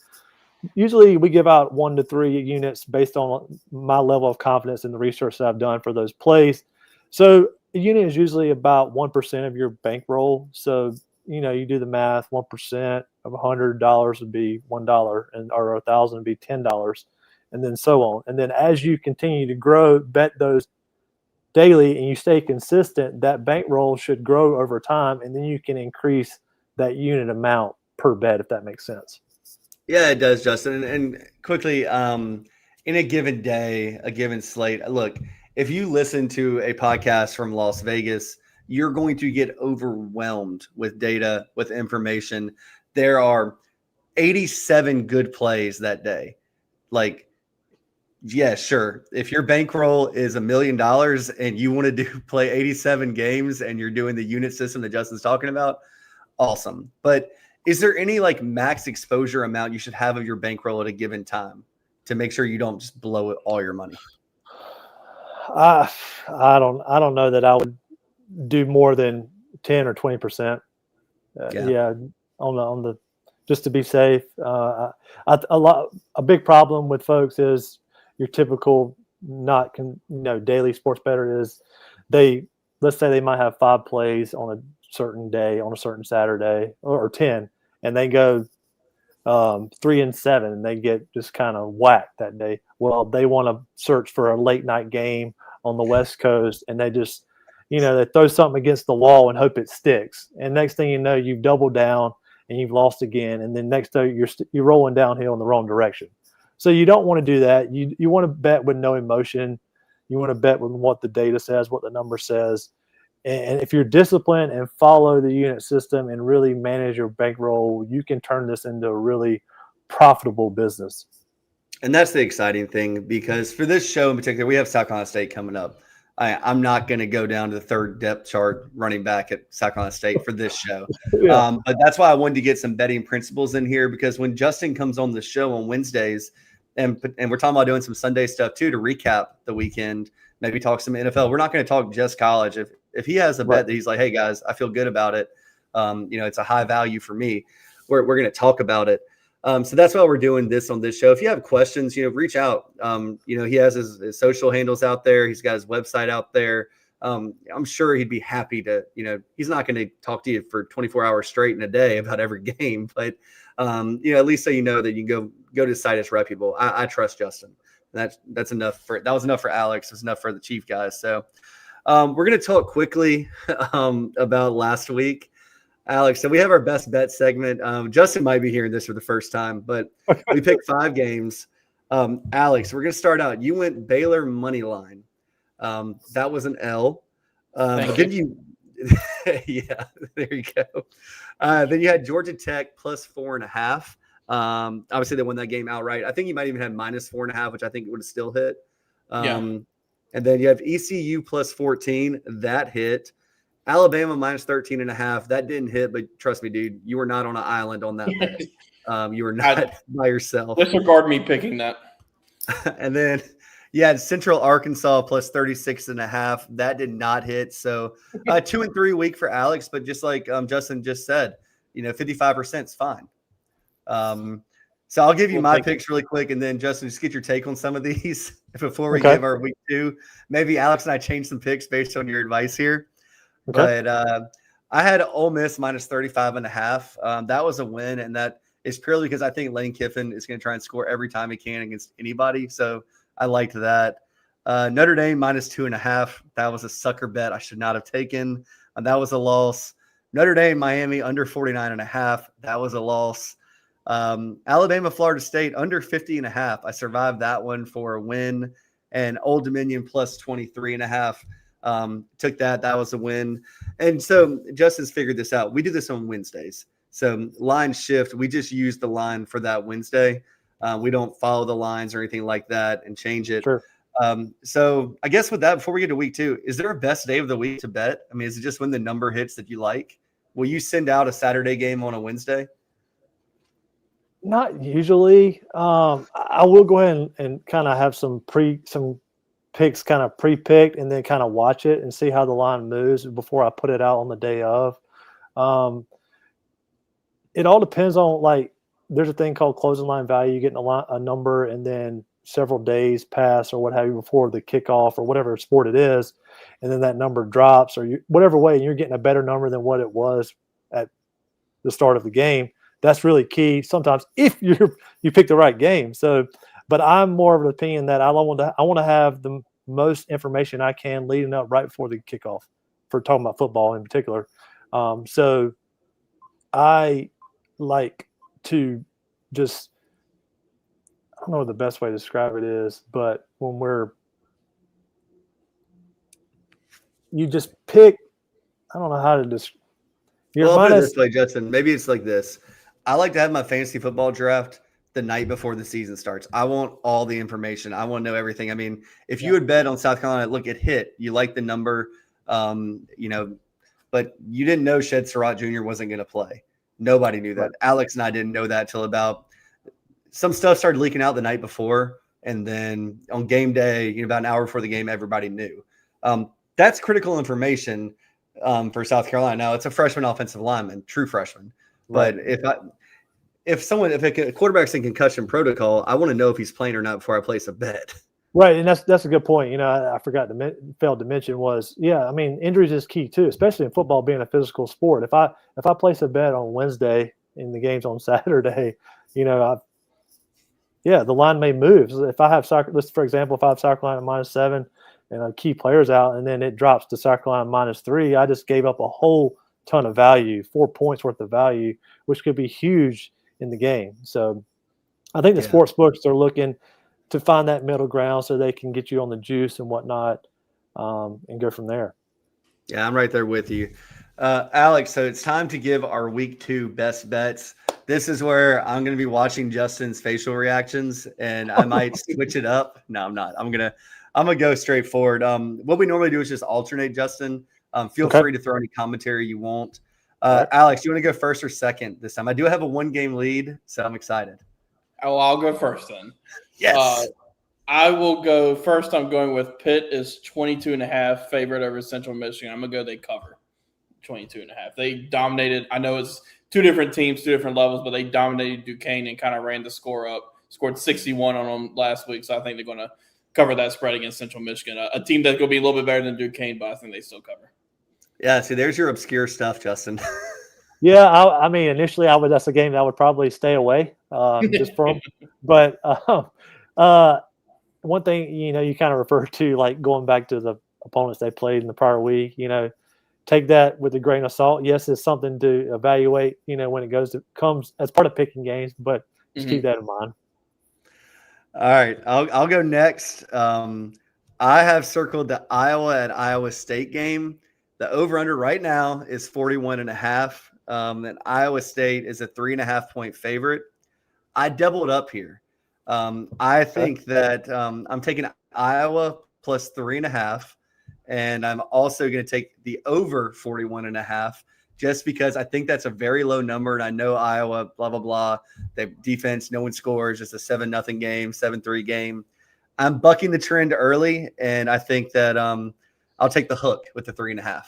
Speaker 9: usually we give out 1 to 3 units based on my level of confidence in the research that I've done for those plays. So a unit is usually about 1% of your bankroll. So, you do the math, 1% of $100 would be $1 or 1,000 would be $10 and then so on. And then as you continue to grow, bet those daily and you stay consistent, that bankroll should grow over time. And then you can increase that unit amount per bet, if that makes sense.
Speaker 1: Yeah, it does, Justin. And quickly, in a given day, a given slate, look, if you listen to a podcast from Las Vegas, you're going to get overwhelmed with data, with information. There are 87 good plays that day. Like, yeah, sure. If your bankroll is $1 million and you want to play 87 games and you're doing the unit system that Justin's talking about, awesome. But is there any like max exposure amount you should have of your bankroll at a given time to make sure you don't just blow all your money?
Speaker 9: I don't know that I would do more than 10 or 20%. Yeah, on the just to be safe. A big problem with folks is your typical daily sports bettor is let's say they might have 5 plays on a certain day, on a certain Saturday, or 10, and they go 3 and 7, and they get just kind of whacked that day. Well, they want to search for a late night game on the West Coast, and they just they throw something against the wall and hope it sticks. And next thing you know, you've doubled down and you've lost again. And then next day you're rolling downhill in the wrong direction. So you don't want to do that. You want to bet with no emotion. You want to bet with what the data says, what the number says. And if you're disciplined and follow the unit system and really manage your bankroll, you can turn this into a really profitable business.
Speaker 1: And that's the exciting thing, because for this show in particular, we have South Carolina State coming up. I'm not going to go down to the 3rd depth chart running back at South Carolina State for this show. Yeah. But that's why I wanted to get some betting principles in here, because when Justin comes on the show on Wednesdays, and we're talking about doing some Sunday stuff too to recap the weekend, maybe talk some NFL. We're not going to talk just college. If he has a bet that he's like, hey guys, I feel good about it. It's a high value for me. We're going to talk about it. So that's why we're doing this on this show. If you have questions, reach out. He has his social handles out there. He's got his website out there. I'm sure he'd be happy to, he's not going to talk to you for 24 hours straight in a day about every game, but at least so that you can go to the site. It's reputable. I trust Justin. That was enough for Alex. It was enough for the Chief guys. So we're going to talk quickly about last week. Alex, so we have our best bet segment. Justin might be hearing this for the first time, but we picked 5 games. Alex, we're going to start out. You went Baylor money line. That was an L. Then you yeah, there you go. Then you had Georgia Tech plus 4.5. Obviously, they won that game outright. I think you might even have minus 4.5, which I think would have still hit. And then you have ECU plus 14. That hit. Alabama minus 13.5. That didn't hit, but trust me, dude, you were not on an island on that bet. You were not by yourself.
Speaker 2: Disregard me picking that.
Speaker 1: And then you had Central Arkansas plus 36.5. That did not hit. So 2 and 3 week for Alex, but just like Justin just said, 55% is fine. So I'll give you my picks really quick, and then Justin, just get your take on some of these before we give our week 2. Maybe Alex and I change some picks based on your advice here. Okay. But I had Ole Miss minus 35.5. That was a win, and that is purely because I think Lane Kiffin is going to try and score every time he can against anybody. So I liked that. Notre Dame minus 2.5. That was a sucker bet I should not have taken. That was a loss. Notre Dame, Miami under 49.5. That was a loss. Alabama, Florida State under 50.5. I survived that one for a win. And Old Dominion plus 23.5. Took that. That was a win. And so Justin's figured this out. We do this on Wednesdays. So line shift, we just use the line for that Wednesday. We don't follow the lines or anything like that and change it.
Speaker 9: Sure.
Speaker 1: So I guess with that, before we get to week 2, is there a best day of the week to bet? I mean, is it just when the number hits that you like? Will you send out a Saturday game on a Wednesday?
Speaker 9: Not usually. I will go ahead and kind of have some picks kind of pre-picked and then kind of watch it and see how the line moves before I put it out on the day of. It all depends on, like, there's a thing called closing line value. You get a number and then several days pass or what have you before the kickoff or whatever sport it is, and then that number drops or whatever way, and you're getting a better number than what it was at the start of the game. That's really key sometimes if you pick the right game. So, but I'm more of an opinion that I want to have the most information I can leading up right before the kickoff for talking about football in particular. So I like to just, I don't know what the best way to describe it is, but when you just pick, I don't know how to describe.
Speaker 1: Well, I'll put it this way, Justin. Maybe it's like this. I like to have my fantasy football draft the night before the season starts. I want all the information. I want to know everything. I mean, if you had bet on South Carolina, look, it hit. You like the number, but you didn't know Shed Surratt Jr. wasn't going to play. Nobody knew that. Right. Alex and I didn't know that till about some stuff started leaking out the night before. And then on game day, about an hour before the game, everybody knew. That's critical information for South Carolina. Now, it's a freshman offensive lineman, true freshman. But if a quarterback's in concussion protocol, I want to know if he's playing or not before I place a bet.
Speaker 9: Right, and that's a good point. I failed to mention was, I mean, injuries is key too, especially in football being a physical sport. If I place a bet on Wednesday and the game's on Saturday, the line may move. So if I have for example, if I have South Carolina -7 and a key player's out, and then it drops to South Carolina -3, I just gave up a whole ton of value, 4 points worth of value, which could be huge in the game. So I think the sports books are looking to find that middle ground so they can get you on the juice and whatnot, and go from there.
Speaker 1: Yeah, I'm right there with you. Alex, so it's time to give our week 2 best bets. This is where I'm going to be watching Justin's facial reactions, and I might switch it up. No, I'm not. I'm going to go straight forward. What we normally do is just alternate, Justin. Feel free to throw any commentary you want. Alex, you want to go first or second this time? I do have a 1-game lead, so I'm excited.
Speaker 2: Oh, I'll go first then.
Speaker 1: Yes.
Speaker 2: I will go first. I'm going with Pitt is 22.5 favorite over Central Michigan. I'm going to go they cover 22.5. They dominated. I know it's 2 different teams, 2 different levels, but they dominated Duquesne and kind of ran the score up. Scored 61 on them last week, so I think they're going to cover that spread against Central Michigan. A team that's going to be a little bit better than Duquesne, but I think they still cover.
Speaker 1: Yeah, see, there's your obscure stuff, Justin.
Speaker 9: Yeah, I mean, initially that's a game that I would probably stay away just from. But one thing, you kind of refer to, like, going back to the opponents they played in the prior week, take that with a grain of salt. Yes, it's something to evaluate, when it comes as part of picking games, but just keep that in mind.
Speaker 1: All right, I'll go next. I have circled the Iowa and Iowa State game. The over-under right now is 41.5. And Iowa State is a 3.5-point favorite. I doubled up here. I think that I'm taking Iowa plus 3.5, and I'm also going to take the over 41.5 just because I think that's a very low number, and I know Iowa, blah, blah, blah. They defense, no one scores, just a 7-0 game, 7-3 game. I'm bucking the trend early, and I think that I'll take the hook with the 3.5.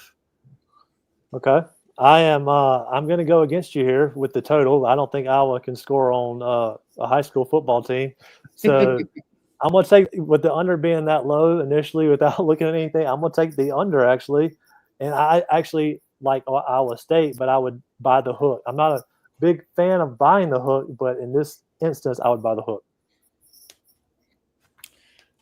Speaker 9: Okay. I'm going to go against you here with the total. I don't think Iowa can score on a high school football team. So I'm going to take, with the under being that low initially without looking at anything, I'm going to take the under actually. And I actually like Iowa State, but I would buy the hook. I'm not a big fan of buying the hook, but in this instance, I would buy the hook.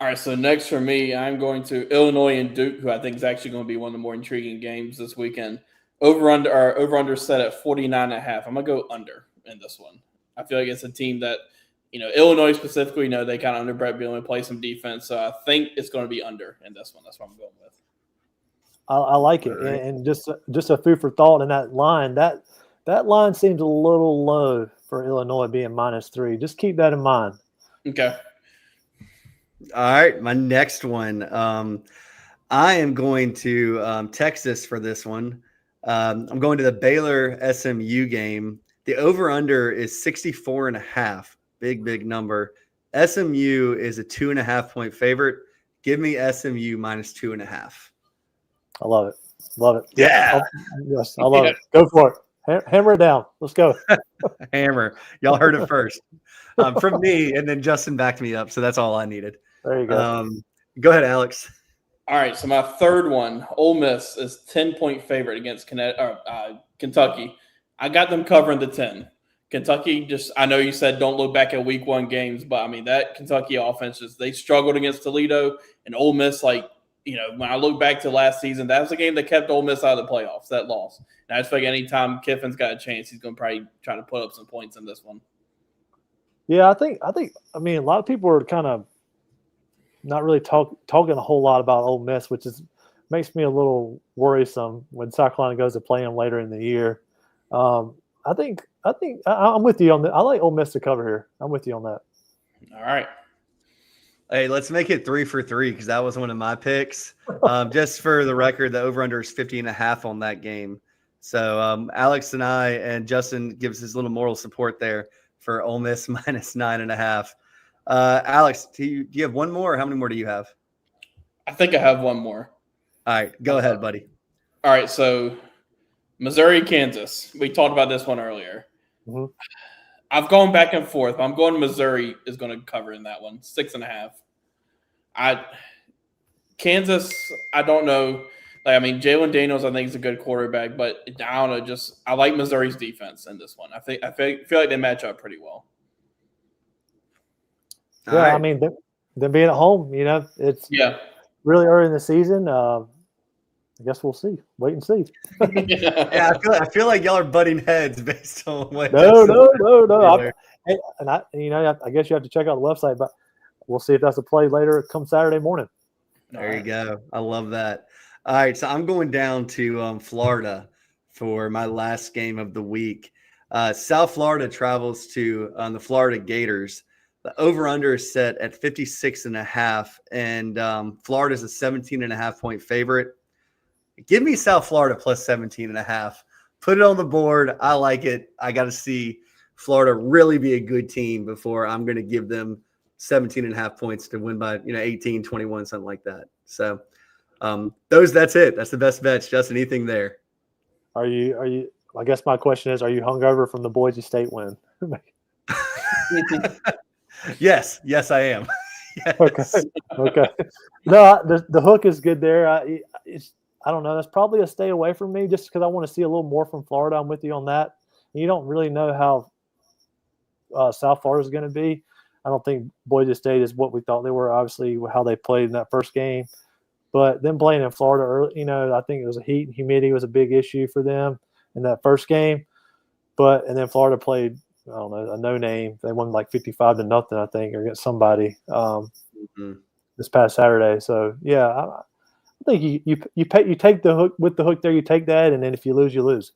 Speaker 2: All right, so next for me, I'm going to Illinois and Duke, who I think is actually going to be one of the more intriguing games this weekend. Over-under set at 49.5. I'm going to go under in this one. I feel like it's a team that, Illinois specifically, they kind of under Brett Bielema play some defense. So I think it's going to be under in this one. That's what I'm going with.
Speaker 9: I like it. Right. And just a food for thought in that line, that line seems a little low for Illinois being -3. Just keep that in mind.
Speaker 2: Okay.
Speaker 1: All right, my next one. I am going to Texas for this one. I'm going to the Baylor SMU game. The over-under is 64.5. Big number. SMU is a 2.5-point favorite. Give me SMU minus 2.5.
Speaker 9: I love it. Love it.
Speaker 1: Yeah.
Speaker 9: Yes, I love it. Go for it. Hammer it down. Let's go.
Speaker 1: Hammer. Y'all heard it first from me, and then Justin backed me up. So that's all I needed.
Speaker 9: There you go.
Speaker 1: Go ahead, Alex.
Speaker 2: All right, so my third one, Ole Miss is 10-point favorite against Kentucky. I got them covering the 10. Kentucky, I know you said don't look back at week 1 games, but I mean, that Kentucky offense, they struggled against Toledo, and Ole Miss, when I look back to last season, that was the game that kept Ole Miss out of the playoffs, that loss. And I just feel like anytime Kiffin's got a chance, he's going to probably try to put up some points in this one.
Speaker 9: Yeah, I mean, a lot of people are kind of not really talking a whole lot about Ole Miss, which makes me a little worrisome when South Carolina goes to play them later in the year. I think I'm with you on that. I like Ole Miss to cover here. I'm with you on that.
Speaker 2: All right.
Speaker 1: Hey, let's make it 3 for 3 because that was one of my picks. Just for the record, the over-under is 50.5 on that game. So Alex and I and Justin gives his little moral support there for Ole Miss minus 9.5. Alex, do you have one more, or how many more do you have?
Speaker 2: I think I have one more.
Speaker 1: All right, go ahead, buddy.
Speaker 2: All right, so Missouri, Kansas. We talked about this one earlier.
Speaker 9: Mm-hmm.
Speaker 2: I've gone back and forth. I'm going Missouri is going to cover in that one, 6.5. Kansas, I don't know. Jalen Daniels, I think, is a good quarterback, but I don't know. I like Missouri's defense in this one. I feel like they match up pretty well.
Speaker 9: Yeah, right. I mean, them being at home, it's really early in the season. I guess we'll see. Wait and see.
Speaker 1: Yeah, I feel like y'all are butting heads based on what.
Speaker 9: No. I guess you have to check out the website, but we'll see if that's a play later. Come Saturday morning.
Speaker 1: There you go. I love that. All right, so I'm going down to Florida for my last game of the week. South Florida travels to the Florida Gators. The over-under is set at 56.5, and Florida's a 17.5-point favorite. Give me South Florida plus 17.5. Put it on the board. I like it. I got to see Florida really be a good team before I'm going to give them 17.5 points to win by 18, 21, something like that. So that's it. That's the best bets. Justin, anything there?
Speaker 9: Are you? I guess my question is: are you hungover from the Boise State win?
Speaker 1: Yes, I am.
Speaker 9: Yes. Okay. No, the hook is good there. I don't know. That's probably a stay away from me just because I want to see a little more from Florida. I'm with you on that. And you don't really know how South Florida is going to be. I don't think Boise State is what we thought they were, obviously, how they played in that first game. But them playing in Florida early, I think it was heat and humidity was a big issue for them in that first game. And then Florida played, I don't know, a no name. They won like 55-0, I think, or against somebody this past Saturday. So yeah, I think you take the hook with the hook there. You take that, and then if you lose, you lose.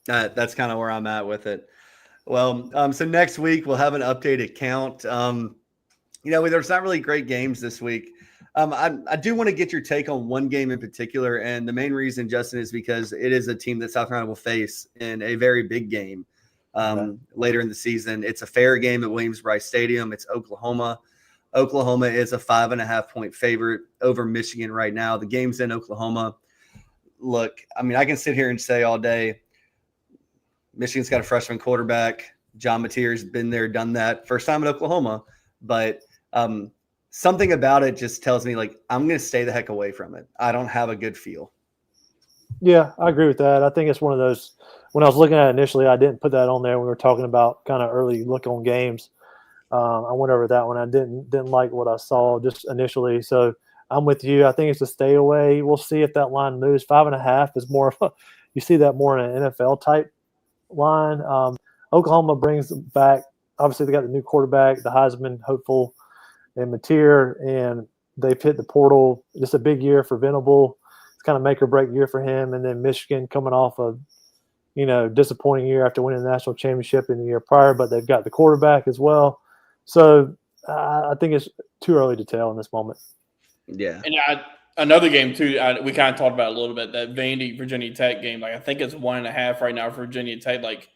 Speaker 1: That's kind of where I'm at with it. Well, so next week we'll have an updated count. There's not really great games this week. I do want to get your take on one game in particular, and the main reason, Justin, is because it is a team that South Carolina will face in a very big game later in the season. It's a fair game at Williams-Brice Stadium. It's Oklahoma. Oklahoma is a 5.5-point favorite over Michigan right now. The game's in Oklahoma. Look, I can sit here and say all day, Michigan's got a freshman quarterback. John Mateer's been there, done that. First time at Oklahoma. But something about it just tells me, I'm going to stay the heck away from it. I don't have a good feel. Yeah, I agree with that. I think it's one of those – when I was looking at it initially, I didn't put that on there. We were talking about kind of early look on games. I went over that one. I didn't like what I saw just initially. So I'm with you. I think it's a stay away. We'll see if that line moves. 5.5 is more of – you see that more in an NFL-type line. Oklahoma brings back – obviously they got the new quarterback, the Heisman hopeful, and Mateer, and they've hit the portal. Just a big year for Venable. It's kind of make or break year for him. And then Michigan coming off a disappointing year after winning the national championship in the year prior, but they've got the quarterback as well. So
Speaker 9: I think it's too early to tell in this moment.
Speaker 1: Yeah.
Speaker 2: And another game too. We kind of talked about it a little bit, that Vandy Virginia Tech game. Like I think it's 1.5 right now for Virginia Tech. Like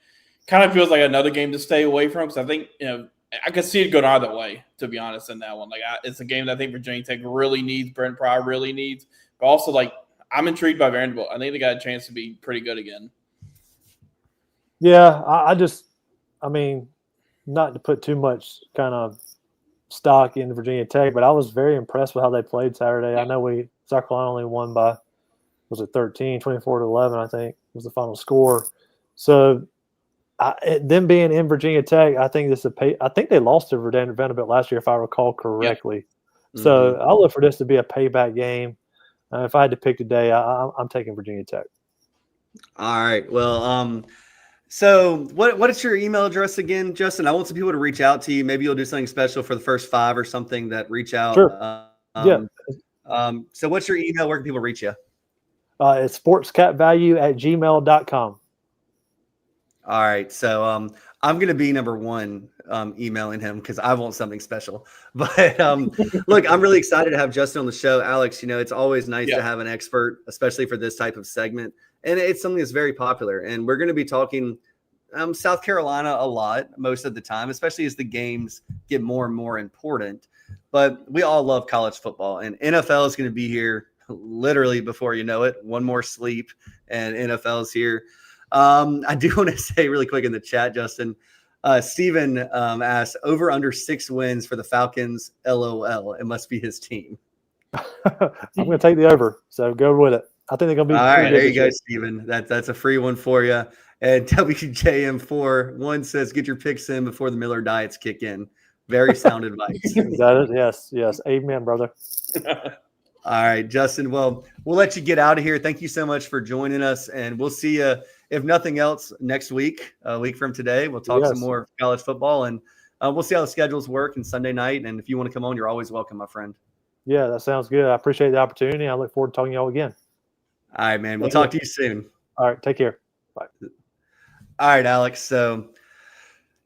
Speaker 2: kind of feels like another game to stay away from, because I think I could see it going either way, to be honest, in that one. Like it's a game that I think Virginia Tech really needs, Brent Pry really needs, but also like I'm intrigued by Vanderbilt. I think they got a chance to be pretty good again.
Speaker 9: Yeah, I mean, not to put too much kind of stock in Virginia Tech, but I was very impressed with how they played Saturday.
Speaker 2: Yeah.
Speaker 9: I know South Carolina only won by, was it 24-11, I think was the final score. So them being in Virginia Tech, I think I think they lost to Vanderbilt last year, if I recall correctly. Yeah. So I look for this to be a payback game. If I had to pick today, I'm taking Virginia Tech.
Speaker 1: All right. Well, so what is your email address again, Justin? I want some people to reach out to you. Maybe you'll do something special for the first 5 or something that reach out.
Speaker 9: Sure.
Speaker 1: So what's your email? Where can people reach you?
Speaker 9: It's sportscapvalue@gmail.com.
Speaker 1: All right. So I'm going to be number 1 emailing him because I want something special. But look, I'm really excited to have Justin on the show. Alex, it's always nice to have an expert, especially for this type of segment. And it's something that's very popular. And we're going to be talking South Carolina a lot most of the time, especially as the games get more and more important. But we all love college football. And NFL is going to be here literally before you know it. One more sleep and NFL is here. I do want to say really quick in the chat, Justin, Steven asked, over under 6 wins for the Falcons, LOL. It must be his team.
Speaker 9: I'm going to take the over, so go with it. I think they're going to be.
Speaker 1: All right, there you go, Steven. That's a free one for you. And WJM41 says, get your picks in before the Miller diets kick in. Very sound advice.
Speaker 9: That is, yes. Amen, brother.
Speaker 1: All right, Justin. Well, we'll let you get out of here. Thank you so much for joining us, and we'll see you, if nothing else, next week, a week from today. We'll talk some more college football, and we'll see how the schedules work and Sunday night. And if you want to come on, you're always welcome, my friend. Yeah, that sounds good. I appreciate the opportunity. I look forward to talking to y'all again. All right, man. We'll talk to you soon. All right, take care. Bye. All right, Alex. So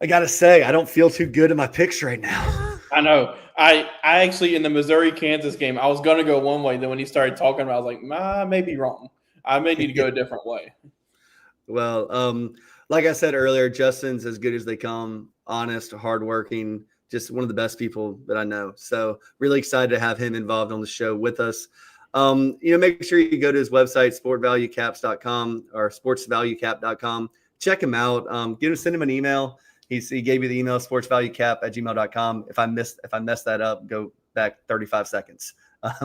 Speaker 1: I got to say, I don't feel too good in my picks right now.
Speaker 2: I know. I actually, in the Missouri-Kansas game, I was going to go one way. Then when he started talking, I was like, I may be wrong. I may need to go a different way. Well, like I said earlier, Justin's as good as they come. Honest, hardworking, just one of the best people that I know. So really excited to have him involved on the show with us. Make sure you go to his website, sportvaluecaps.com or sportsvaluecap.com. Check him out. Send him an email. He gave you the email, sportsvaluecap@gmail.com. If I messed that up, go back 35 seconds.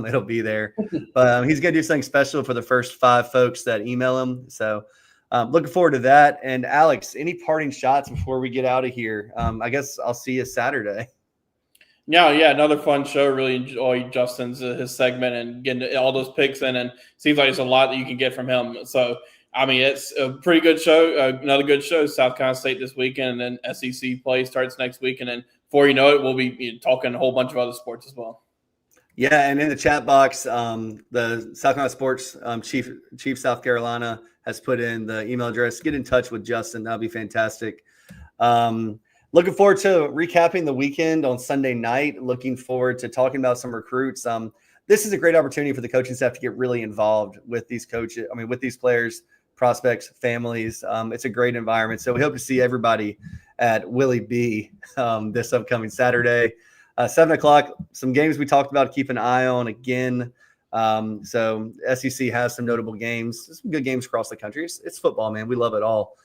Speaker 2: It'll be there. But he's going to do something special for the first 5 folks that email him. So looking forward to that. And Alex, any parting shots before we get out of here? I guess I'll see you Saturday. Yeah, another fun show. Really enjoy Justin's his segment and getting all those picks in. And seems like it's a lot that you can get from him. So, I mean, it's a pretty good show. Another good show, South Carolina State this weekend, and then SEC play starts next week. And then before you know it, we'll be talking a whole bunch of other sports as well. Yeah, and in the chat box, the South Carolina Sports Chief South Carolina has put in the email address. Get in touch with Justin. That'll be fantastic. Looking forward to recapping the weekend on Sunday night. Looking forward to talking about some recruits. This is a great opportunity for the coaching staff to get really involved with these coaches. I mean, with these players, prospects, families. It's a great environment. So we hope to see everybody at Willie B this upcoming Saturday. 7 o'clock, some games we talked about to keep an eye on again. So SEC has some notable games, some good games across the country. It's football, man. We love it all.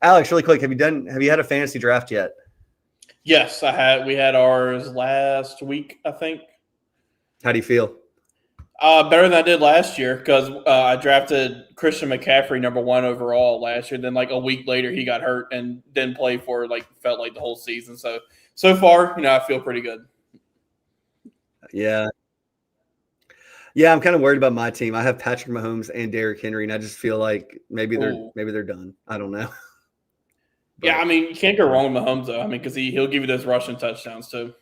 Speaker 2: Alex, really quick, have you had a fantasy draft yet? Yes, I had. We had ours last week, I think. How do you feel? Better than I did last year because I drafted Christian McCaffrey #1 overall last year. Then like a week later, he got hurt and didn't play for felt like the whole season. So far, I feel pretty good. Yeah. Yeah, I'm kind of worried about my team. I have Patrick Mahomes and Derrick Henry, and I just feel like maybe they're done. I don't know. But, yeah, I mean, you can't go wrong with Mahomes though. I mean, because he'll give you those rushing touchdowns too.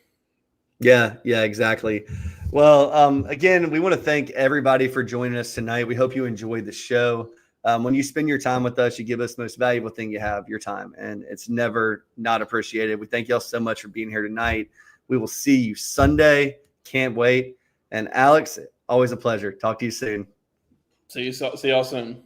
Speaker 2: Yeah, exactly. Well, again, we want to thank everybody for joining us tonight. We hope you enjoyed the show.
Speaker 1: When you spend your time with us, you give us the most valuable thing you have, your time, and it's never not appreciated. We thank y'all so much for being here tonight. We will see you Sunday. Can't wait. And Alex, always a pleasure. Talk to you soon.
Speaker 2: See y'all soon.